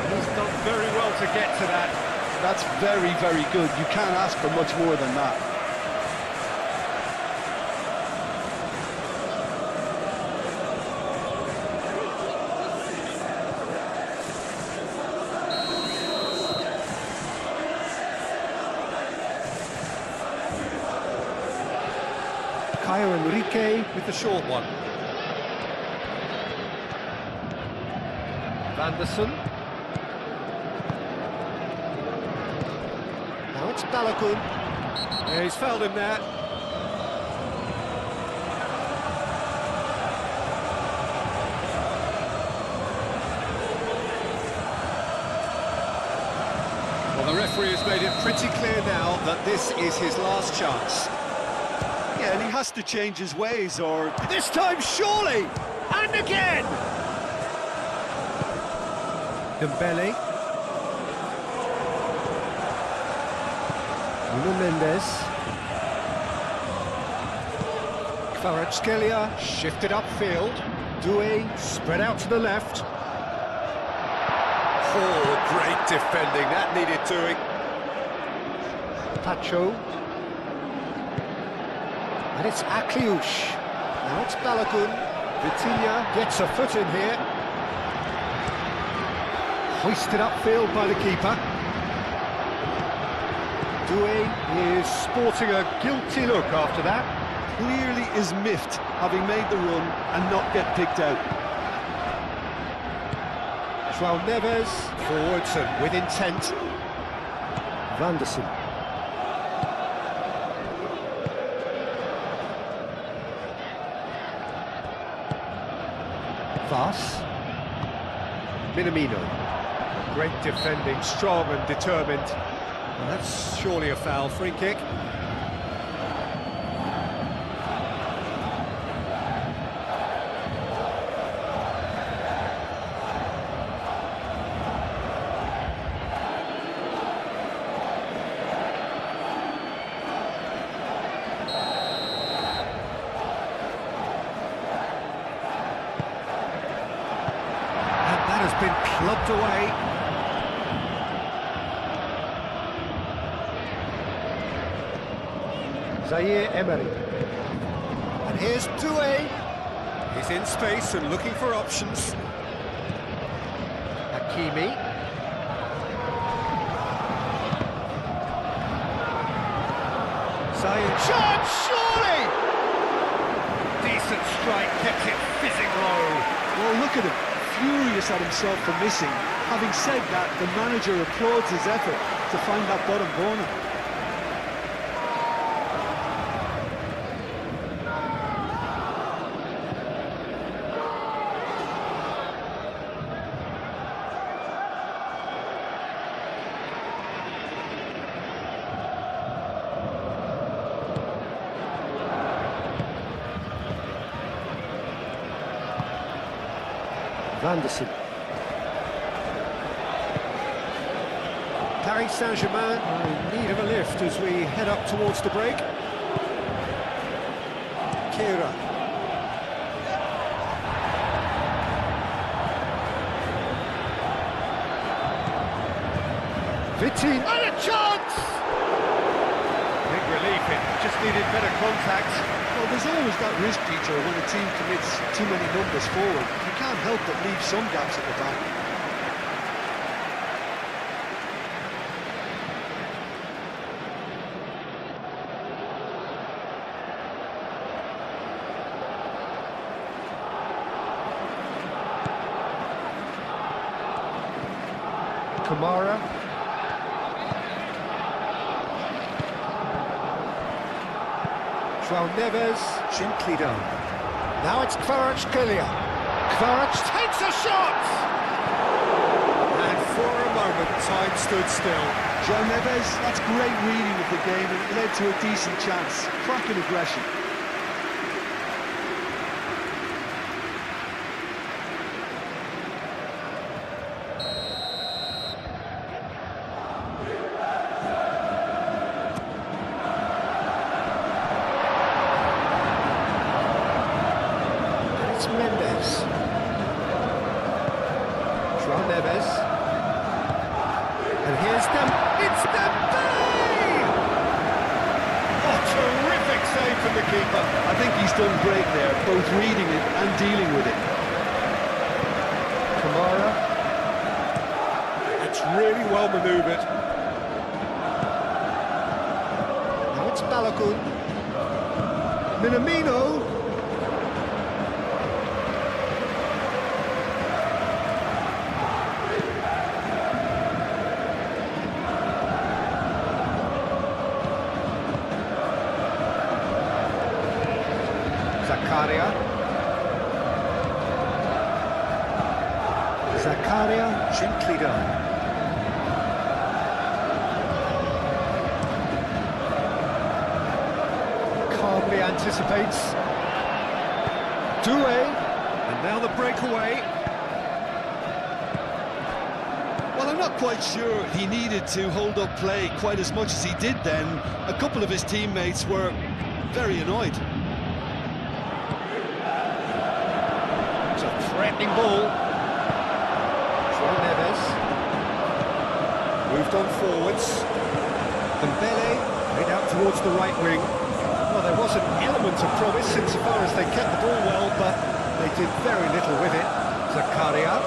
He's done very well to get to that. That's very, very good. You can't ask for much more than that. Caio Henrique with the short one. Vanderson. Now it's Balogun. Yeah, he's fouled him there. Well, the referee has made it pretty clear now that this is his last chance. Yeah, and he has to change his ways, or... This time, surely! And again! Dembele. Nuno Mendes. Kvaratskhelia shifted upfield. Doué spread out to the left. Oh, great defending, that needed doing. Pacho. And it's Akliouche. Now it's Balogun. Vitinha gets a foot in here. Hoisted upfield by the keeper. Doué is sporting a guilty look after that. Clearly is miffed, having made the run and not get picked out. João Neves, forwards and with intent. Vanderson. Vas. Minamino. Great defending, strong and determined. Well, that's surely a foul. Free kick. Been clubbed away. Zaire Emery. And here's Doué. He's in space and looking for options. Hakimi. Zaire. Shot, surely! Decent strike, kept it fizzing low. Well, look at him. Furious at himself for missing. Having said that, the manager applauds his effort to find that bottom corner. Vanderson. Paris Saint-Germain are in need of a lift as we head up towards the break. Kira. Vitinha, and a chance! Big relief, it just needed better contact. Well, there's always that risk, Peter, when a team commits too many numbers forward. You can't help but leave some gaps at the back. Kamara. João Neves, gently done. Now it's Kvaratskhelia. Kvaratskhelia takes a shot! And for a moment, time stood still. João Neves, that's great reading of the game and it led to a decent chance. Cracking aggression. Mendes. João Neves. And here's it's Dembele! Oh, terrific save from the keeper. I think he's done great there, both reading it and dealing with it. Kamara. That's really well manoeuvred. Now it's Balogun. Minamino. Zakaria, gently done. Calmly anticipates. Doué, and now the breakaway. Well, I'm not quite sure he needed to hold up play quite as much as he did then. A couple of his teammates were very annoyed. It's a threatening ball. João Neves. Moved on forwards. Dembele made out towards the right wing. Well, there was an element of promise insofar as they kept the ball well, but they did very little with it. Zakaria.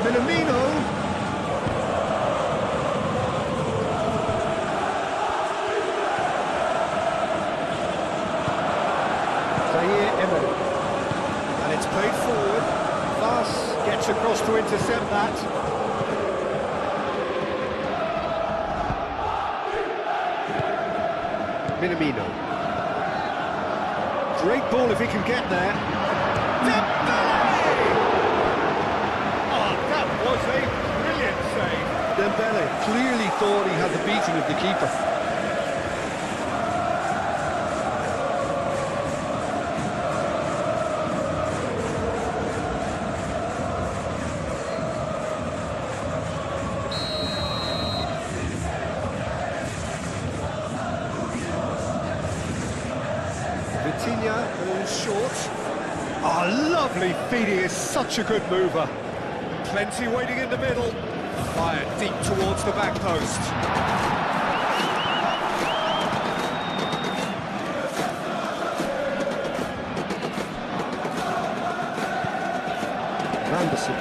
Minamino. And it's played forward. Vas gets across to intercept that. Minamino. Great ball if he can get there. Dembele! Oh, that was a brilliant save. Dembele clearly thought he had the beating of the keeper. Vitinha, all short. Oh, lovely feed, he is such a good mover. Plenty waiting in the middle. Fired deep towards the back post. Anderson.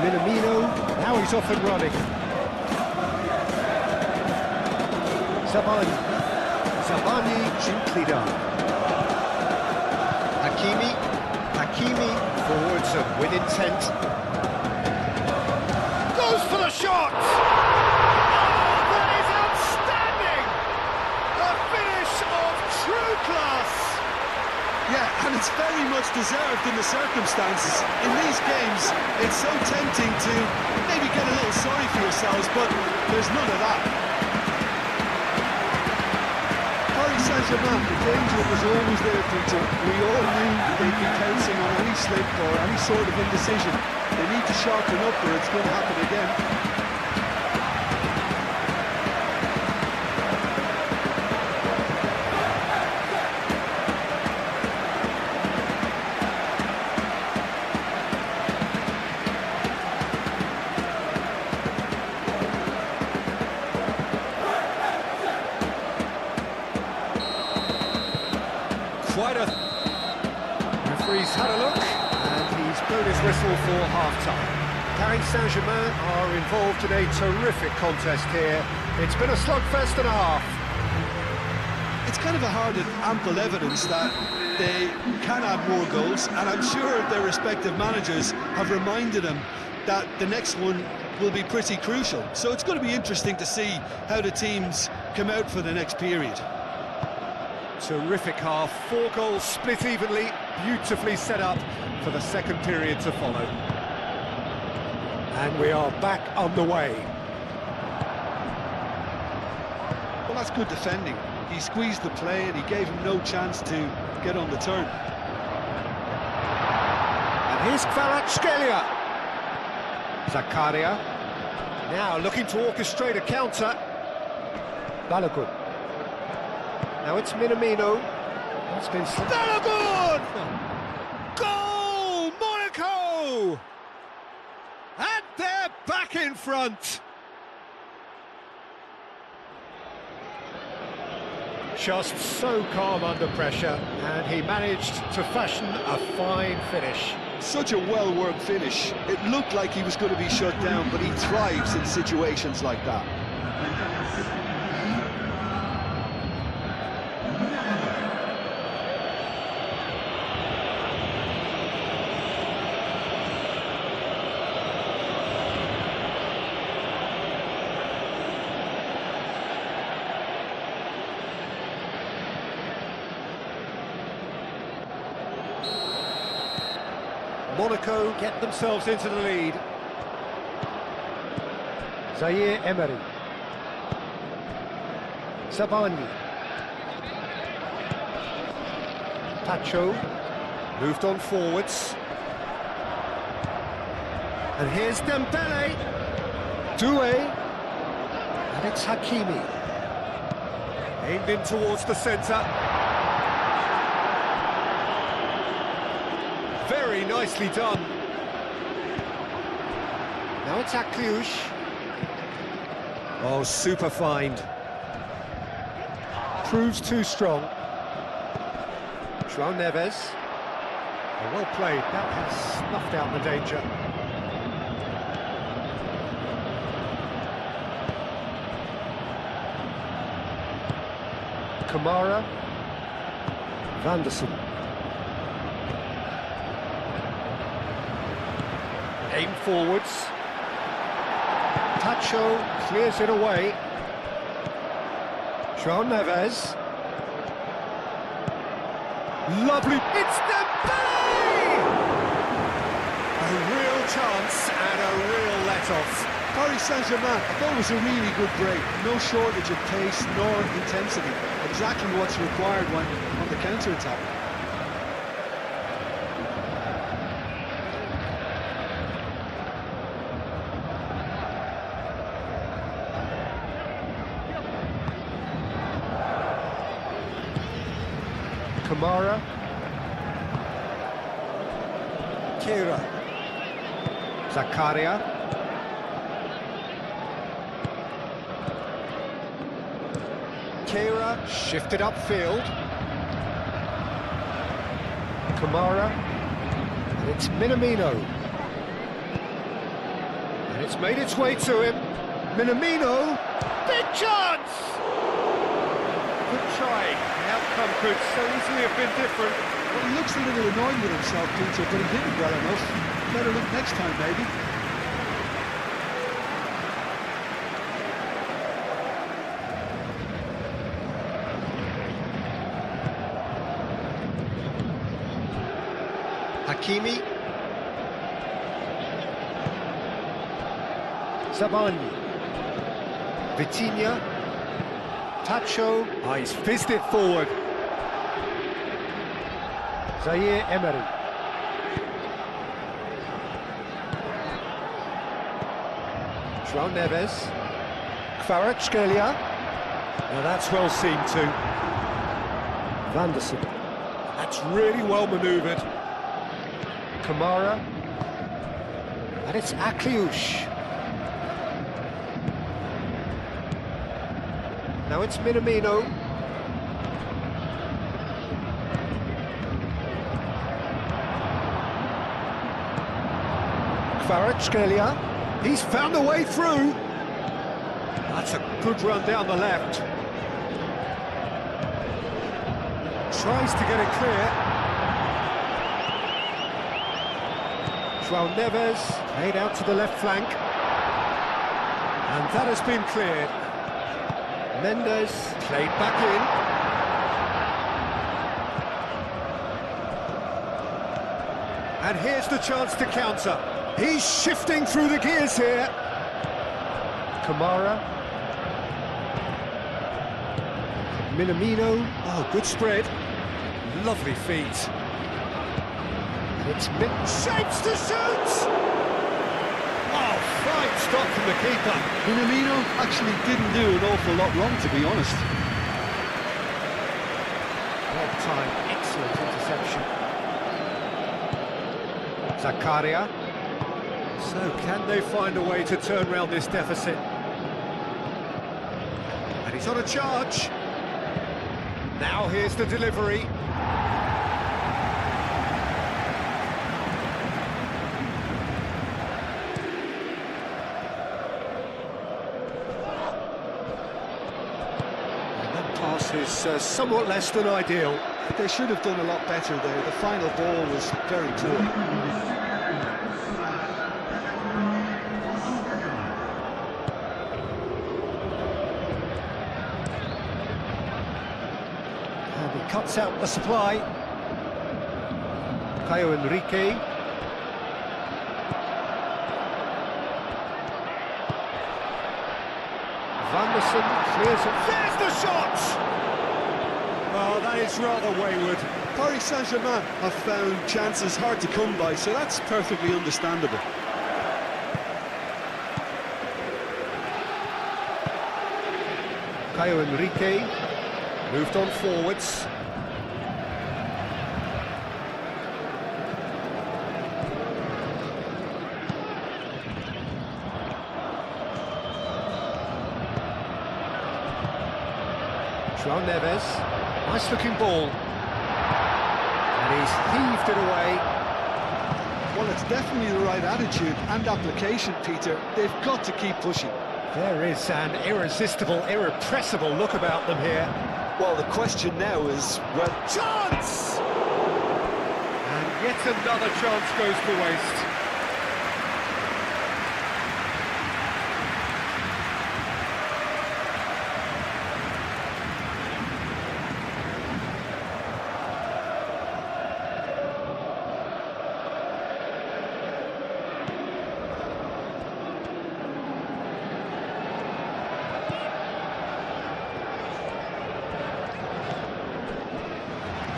Minamino, now he's off and running. Zabani, gently done. Hakimi, forwards and with intent. Goes for the shot! Oh, that is outstanding! A finish of true class! Yeah, and it's very much deserved in the circumstances. In these games, it's so tempting to maybe get a little sorry for yourselves, but there's none of that. Germain, the danger was always there, Peter. We all knew they'd be pouncing on any slip or any sort of indecision. They need to sharpen up or it's going to happen again. whistle for half-time. Paris Saint-Germain are involved in a terrific contest here. It's been a slugfest and a half. It's kind of a hard and ample evidence that they can add more goals, and I'm sure their respective managers have reminded them that the next one will be pretty crucial. So it's going to be interesting to see how the teams come out for the next period. Terrific half, 4 goals split evenly, beautifully set up for the second period to follow. And we are back underway. Well, that's good defending. He squeezed the play and he gave him no chance to get on the turn. And here's Kvaratskhelia. Zakaria. Now looking to orchestrate a counter. Balogun. Now it's Minamino. It's been Balogun! Goal! Monaco! And they're back in front. Just so calm under pressure, and he managed to fashion a fine finish. Such a well-worked finish. It looked like he was going to be shut down, but he thrives in situations like that. Monaco get themselves into the lead. Zaire Emery. Savani. Pacho. Moved on forwards. And here's Dembele. Doué. And it's Hakimi. Aimed in towards the centre. Very nicely done. Now it's Akliouche. Oh, super find. Proves too strong. João Neves. Oh, well played. That has snuffed out the danger. Kamara. Vanderson. Aim forwards. Pacho clears it away. João Neves. Lovely. It's Dembele! A real chance and a real let-off. Paris Saint-Germain, I thought it was a really good break. No shortage of pace nor intensity. Exactly what's required when on the counter-attack. Kamara. Kira. Zakaria. Kira shifted upfield. Kamara. And it's Minamino. And it's made its way to him. Minamino. Big chance! Good try. The outcome could so easily have been different. Well, he looks a little annoyed with himself, Peter, but he did it well enough. Better look next time, maybe. Hakimi. Savani. Vitinha. Pacho. Oh, he's fizzed it forward. Zaire Emery. João Neves. Kvaratskhelia. Now that's well seen too. Vanderson. That's really well manoeuvred. Kamara. And it's Akliouche. Now it's Minamino. Kvaratskhelia. He's found a way through. That's a good run down the left. Tries to get it clear. João Neves made out to the left flank. And that has been cleared. Mendes played back in. And here's the chance to counter. He's shifting through the gears here. Kamara. Minamino. Oh, good spread. Lovely feet. It's shapes to shoot! Oh, fine stop from the keeper. Minamino actually didn't do an awful lot wrong, to be honest. Well timed, excellent interception. Zakaria. So can they find a way to turn around this deficit? And he's on a charge. Now here's the delivery. Is somewhat less than ideal. They should have done a lot better there. The final ball was very poor. And he cuts out the supply. Caio Henrique. Vanderson clears it. There's the shot! Oh, that is rather wayward. Paris Saint-Germain have found chances hard to come by, so that's perfectly understandable. Caio Henrique moved on forwards. João Neves, nice looking ball, and he's heaved it away. Well, it's definitely the right attitude and application, Peter. They've got to keep pushing. There is an irresistible, irrepressible look about them here. Well, the question now is, well... Chance! And yet another chance goes to waste.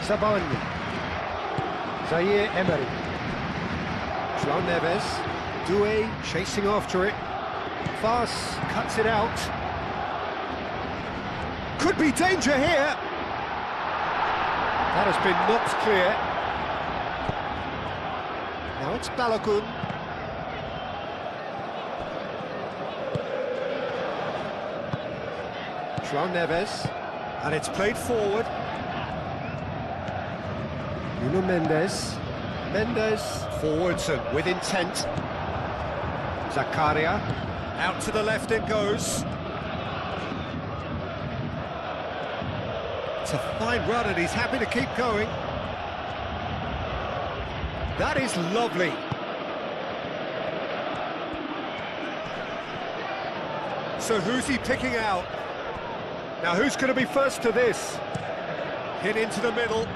Sabani, Zaire Emery, João Neves, Doué chasing after it, Fas cuts it out, could be danger here, that has been knocked clear, now it's Balogun, João Neves, and it's played forward. Nuno Mendes, forwards and with intent. Zakaria, out to the left it goes. It's a fine run and he's happy to keep going. That is lovely. So who's he picking out? Now who's going to be first to this? Hit into the middle.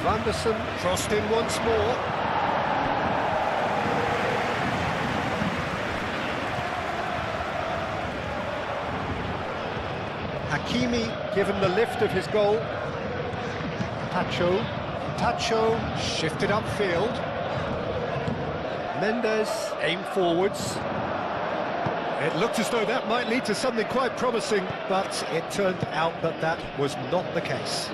Vanderson crossed in once more. Hakimi given the lift of his goal. Tacho shifted upfield. Mendes aimed forwards. It looked as though that might lead to something quite promising, but it turned out that that was not the case.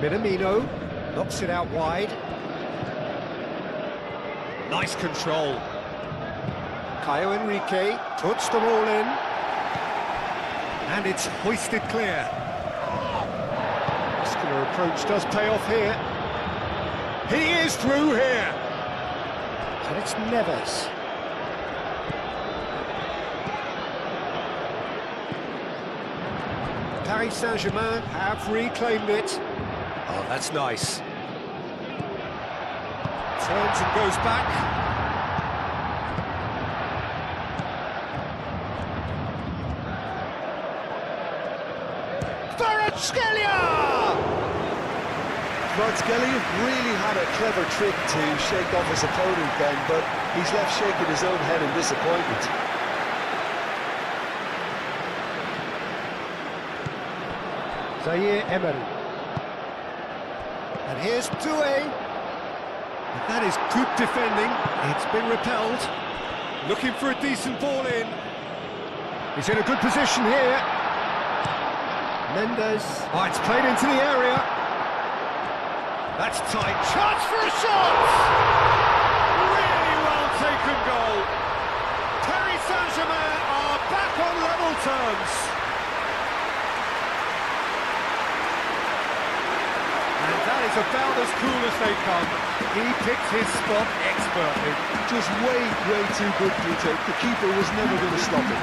Minamino knocks it out wide. Nice control. Caio Henrique puts them all in. And it's hoisted clear. Muscular approach does pay off here. He is through here. And it's Neves. Paris Saint-Germain have reclaimed it. Oh, that's nice. Turns and goes back. Kvaratskhelia really had a clever trick to shake off his opponent then, but he's left shaking his own head in disappointment. Zaire Emery. And here's Doué. But that is good defending. It's been repelled. Looking for a decent ball in. He's in a good position here. Mendes. Oh, it's played into the area. That's tight. Chance for a shot! Really well taken goal. Paris Saint-Germain are back on level terms. And that is about as cool as they come. He picked his spot expertly. Just way too good, Peter. The keeper was never going to stop it.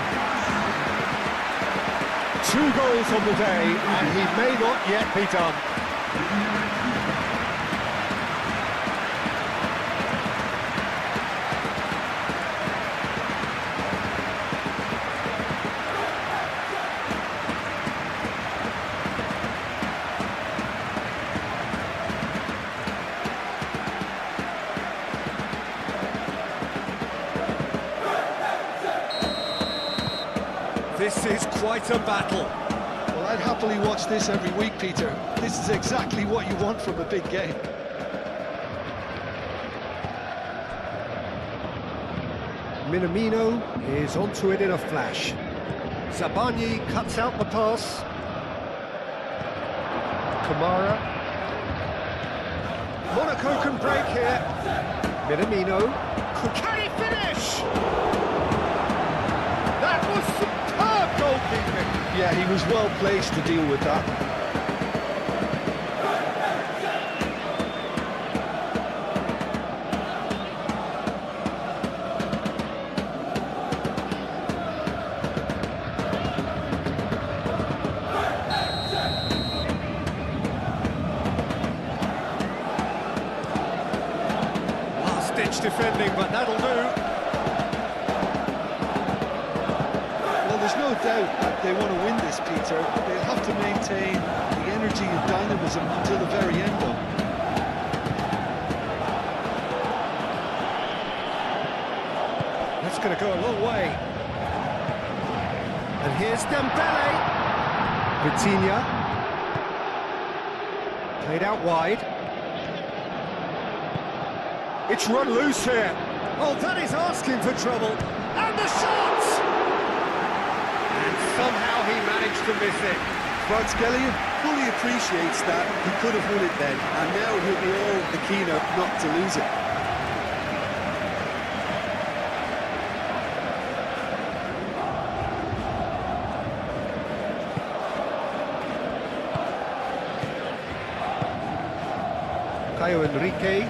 2 goals on the day, and he may not yet be done. This is quite a battle. Well, I'd happily watch this every week, Peter. This is exactly what you want from a big game. Minamino is onto it in a flash. Zabani cuts out the pass. Kamara. Monaco can break here. Minamino. Can he finish? That was superb goalkeeping. Yeah, he was well placed to deal with that. Last-ditch defending, but that'll do. There's no doubt that they want to win this, Peter. They'll have to maintain the energy and dynamism until the very end, though. That's going to go a long way. And here's Dembele. Vitinha. Played out wide. It's run loose here. Oh, that is asking for trouble. And the shot! Somehow he managed to miss it. Kvaratskhelia fully appreciates that he could have won it then, and now he'll be all the keener not to lose it. Caio Henrique.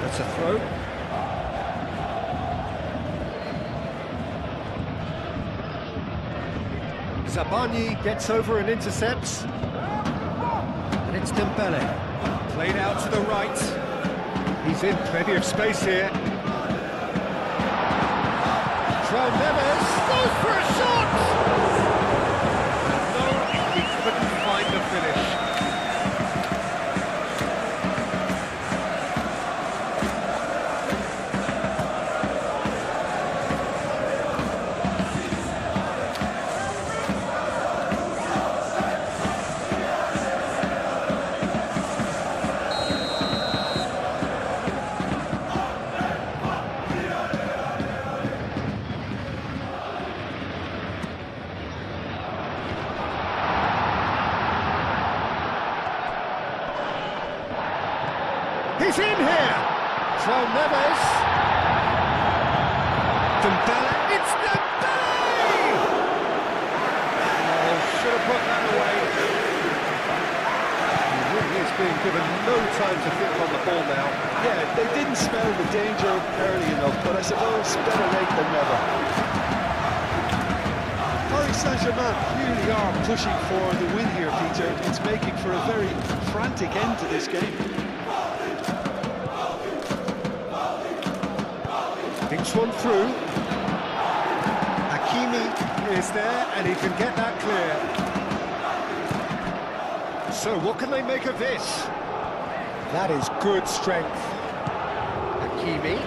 That's a throw. Zabani gets over and intercepts. And it's Dembele. Played out to the right. He's in plenty of space here. João Neves goes for a shot! No, he couldn't find the finish. He's in here! João Neves. Dembele, it's Dembele! no time to think on the ball now. Yeah, they didn't smell the danger early enough, but I suppose better late than never. Paris Saint-Germain really are pushing for the win here, Peter. It's making for a very frantic end to this game. Thinks one through. Hakimi is there, and he can get that clear. So what can they make of this? That is good strength. Hakimi.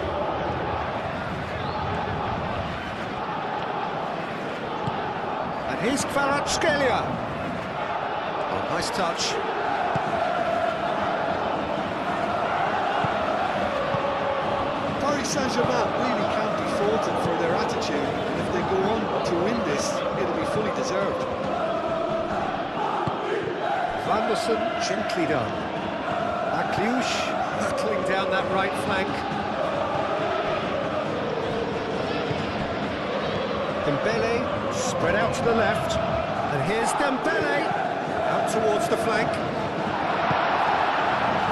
And here's Kvaratskhelia. Oh, nice touch. Paris Saint-Germain really can't be faulted for their attitude, and if they go on to win this, it'll be fully deserved. Vanderson, gently done. Akliouche, hurtling down that right flank. Dembele, spread out to the left. And here's Dembele, out towards the flank.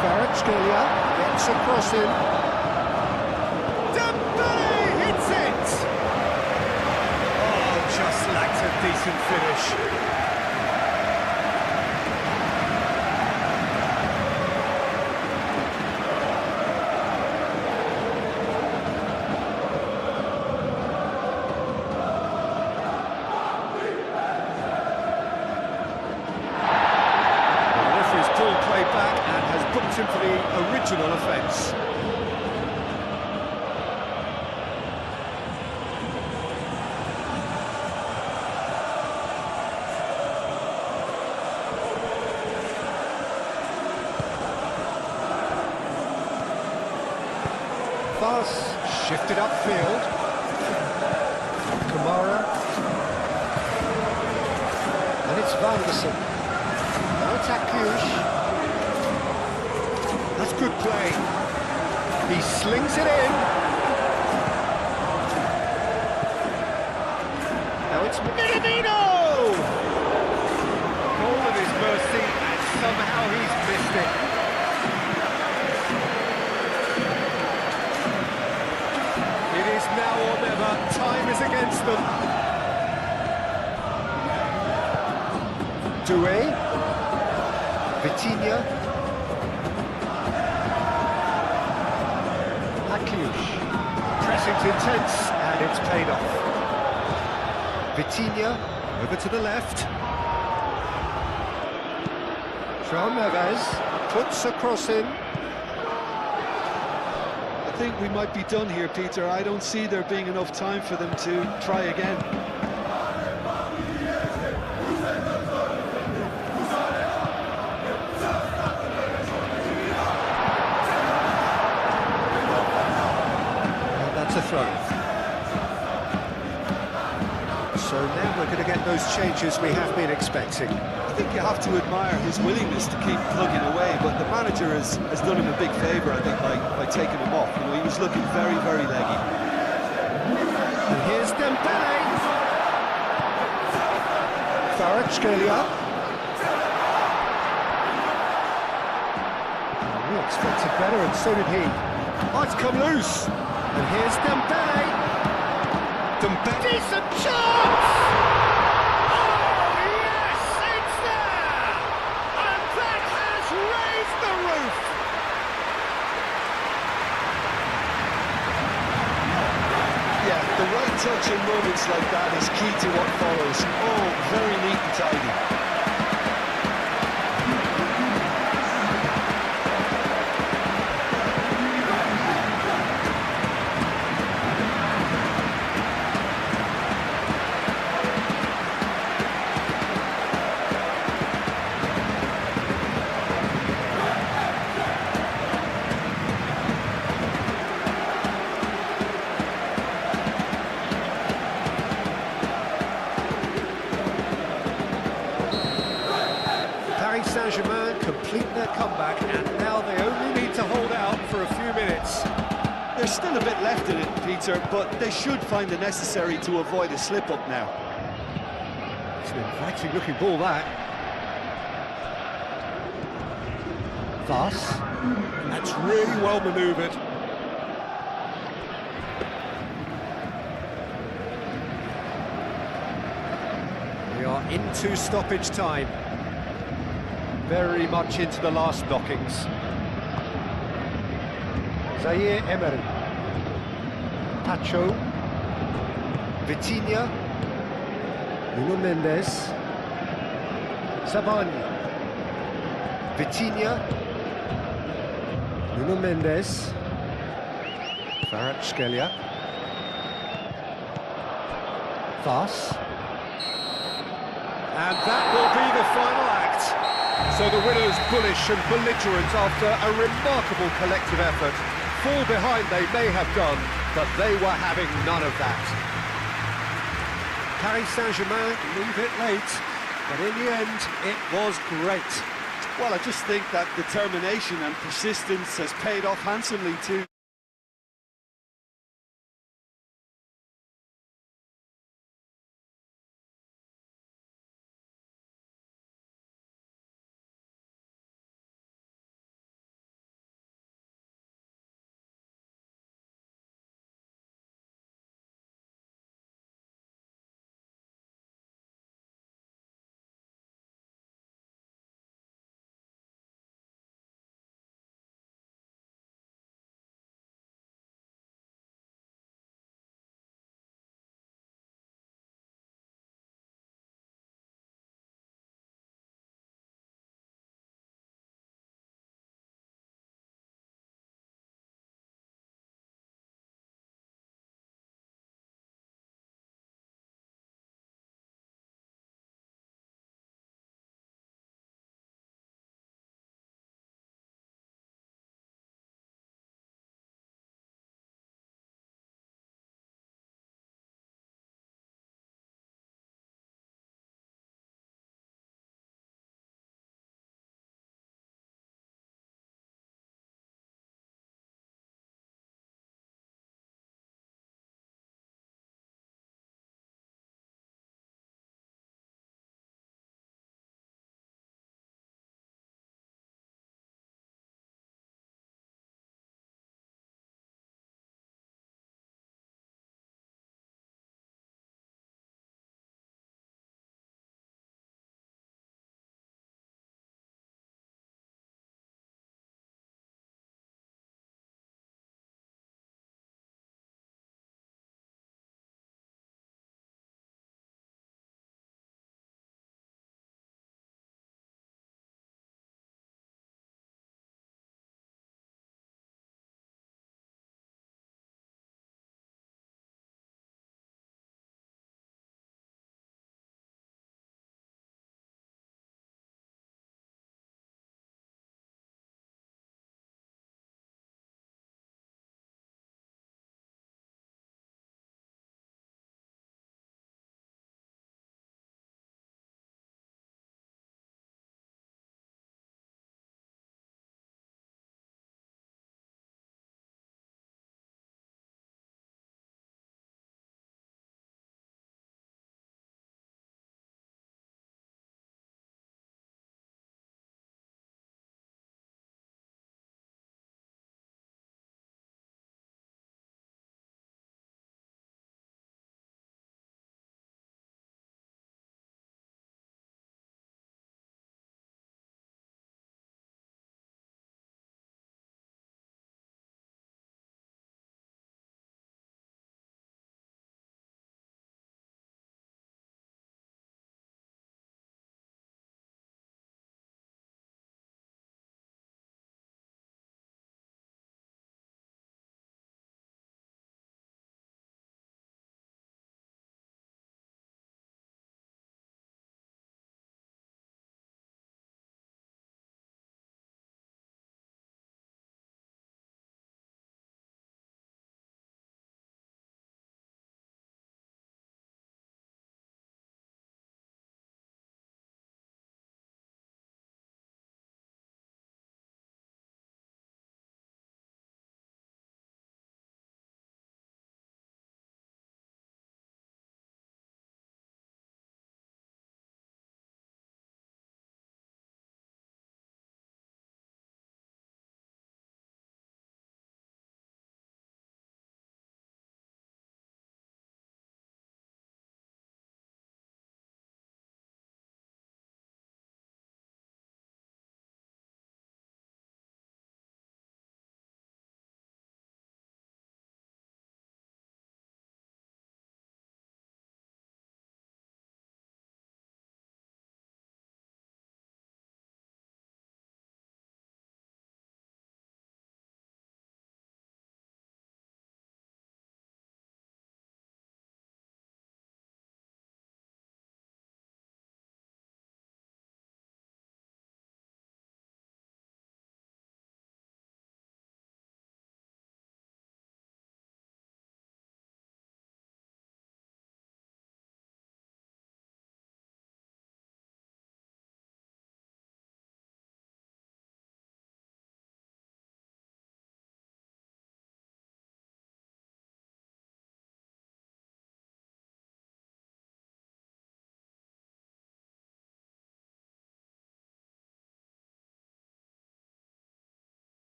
Kvaratskhelia gets across him. Dembele hits it! Oh, just lacked a decent finish. Back and has booked him for the original offence. Pass shifted upfield. Kamara. And it's Vanderson. Now it's Akliouche. That's good play. He slings it in. Now it's Minamino! All of his mercy, and somehow he's missed it. It is now or never. Time is against them. Doué. Vitinha. Pressing's intense, and it's paid off. Vitinha, over to the left. João Neves puts across him. I think we might be done here, Peter. I don't see there being enough time for them to try again. A throw. So now we're going to get those changes we have been expecting. I think you have to admire his willingness to keep plugging away, but the manager has done him a big favour, I think, by taking him off. You know, he was looking very, very leggy. And here's Dembele. Kvaratskhelia. We expected better, and so did he. Oh, it's come loose. And here's Dembele. Dembele. Decent chance! Oh, yes, it's there! And that has raised the roof! Yeah, the right touch in moments like that is key to what follows. Oh, very neat and tidy. Saint-Germain complete their comeback, and now they only need to hold out for a few minutes. There's still a bit left in it, Peter, but they should find the necessary to avoid a slip-up now. It's an inviting looking ball, that. Pass. That's really well manoeuvred. We are into stoppage time. Very much into the last knockings. Zaire Emery. Pacho. Vitinha. Nuno Mendes. Savani. Vitinha. Nuno Mendes. Kvaratskhelia. Fas. And that will be the final act. So the winners bullish and belligerent after a remarkable collective effort. Fall behind they may have done, but they were having none of that. Paris Saint-Germain leave it late, but in the end, it was great. Well, I just think that determination and persistence has paid off handsomely too.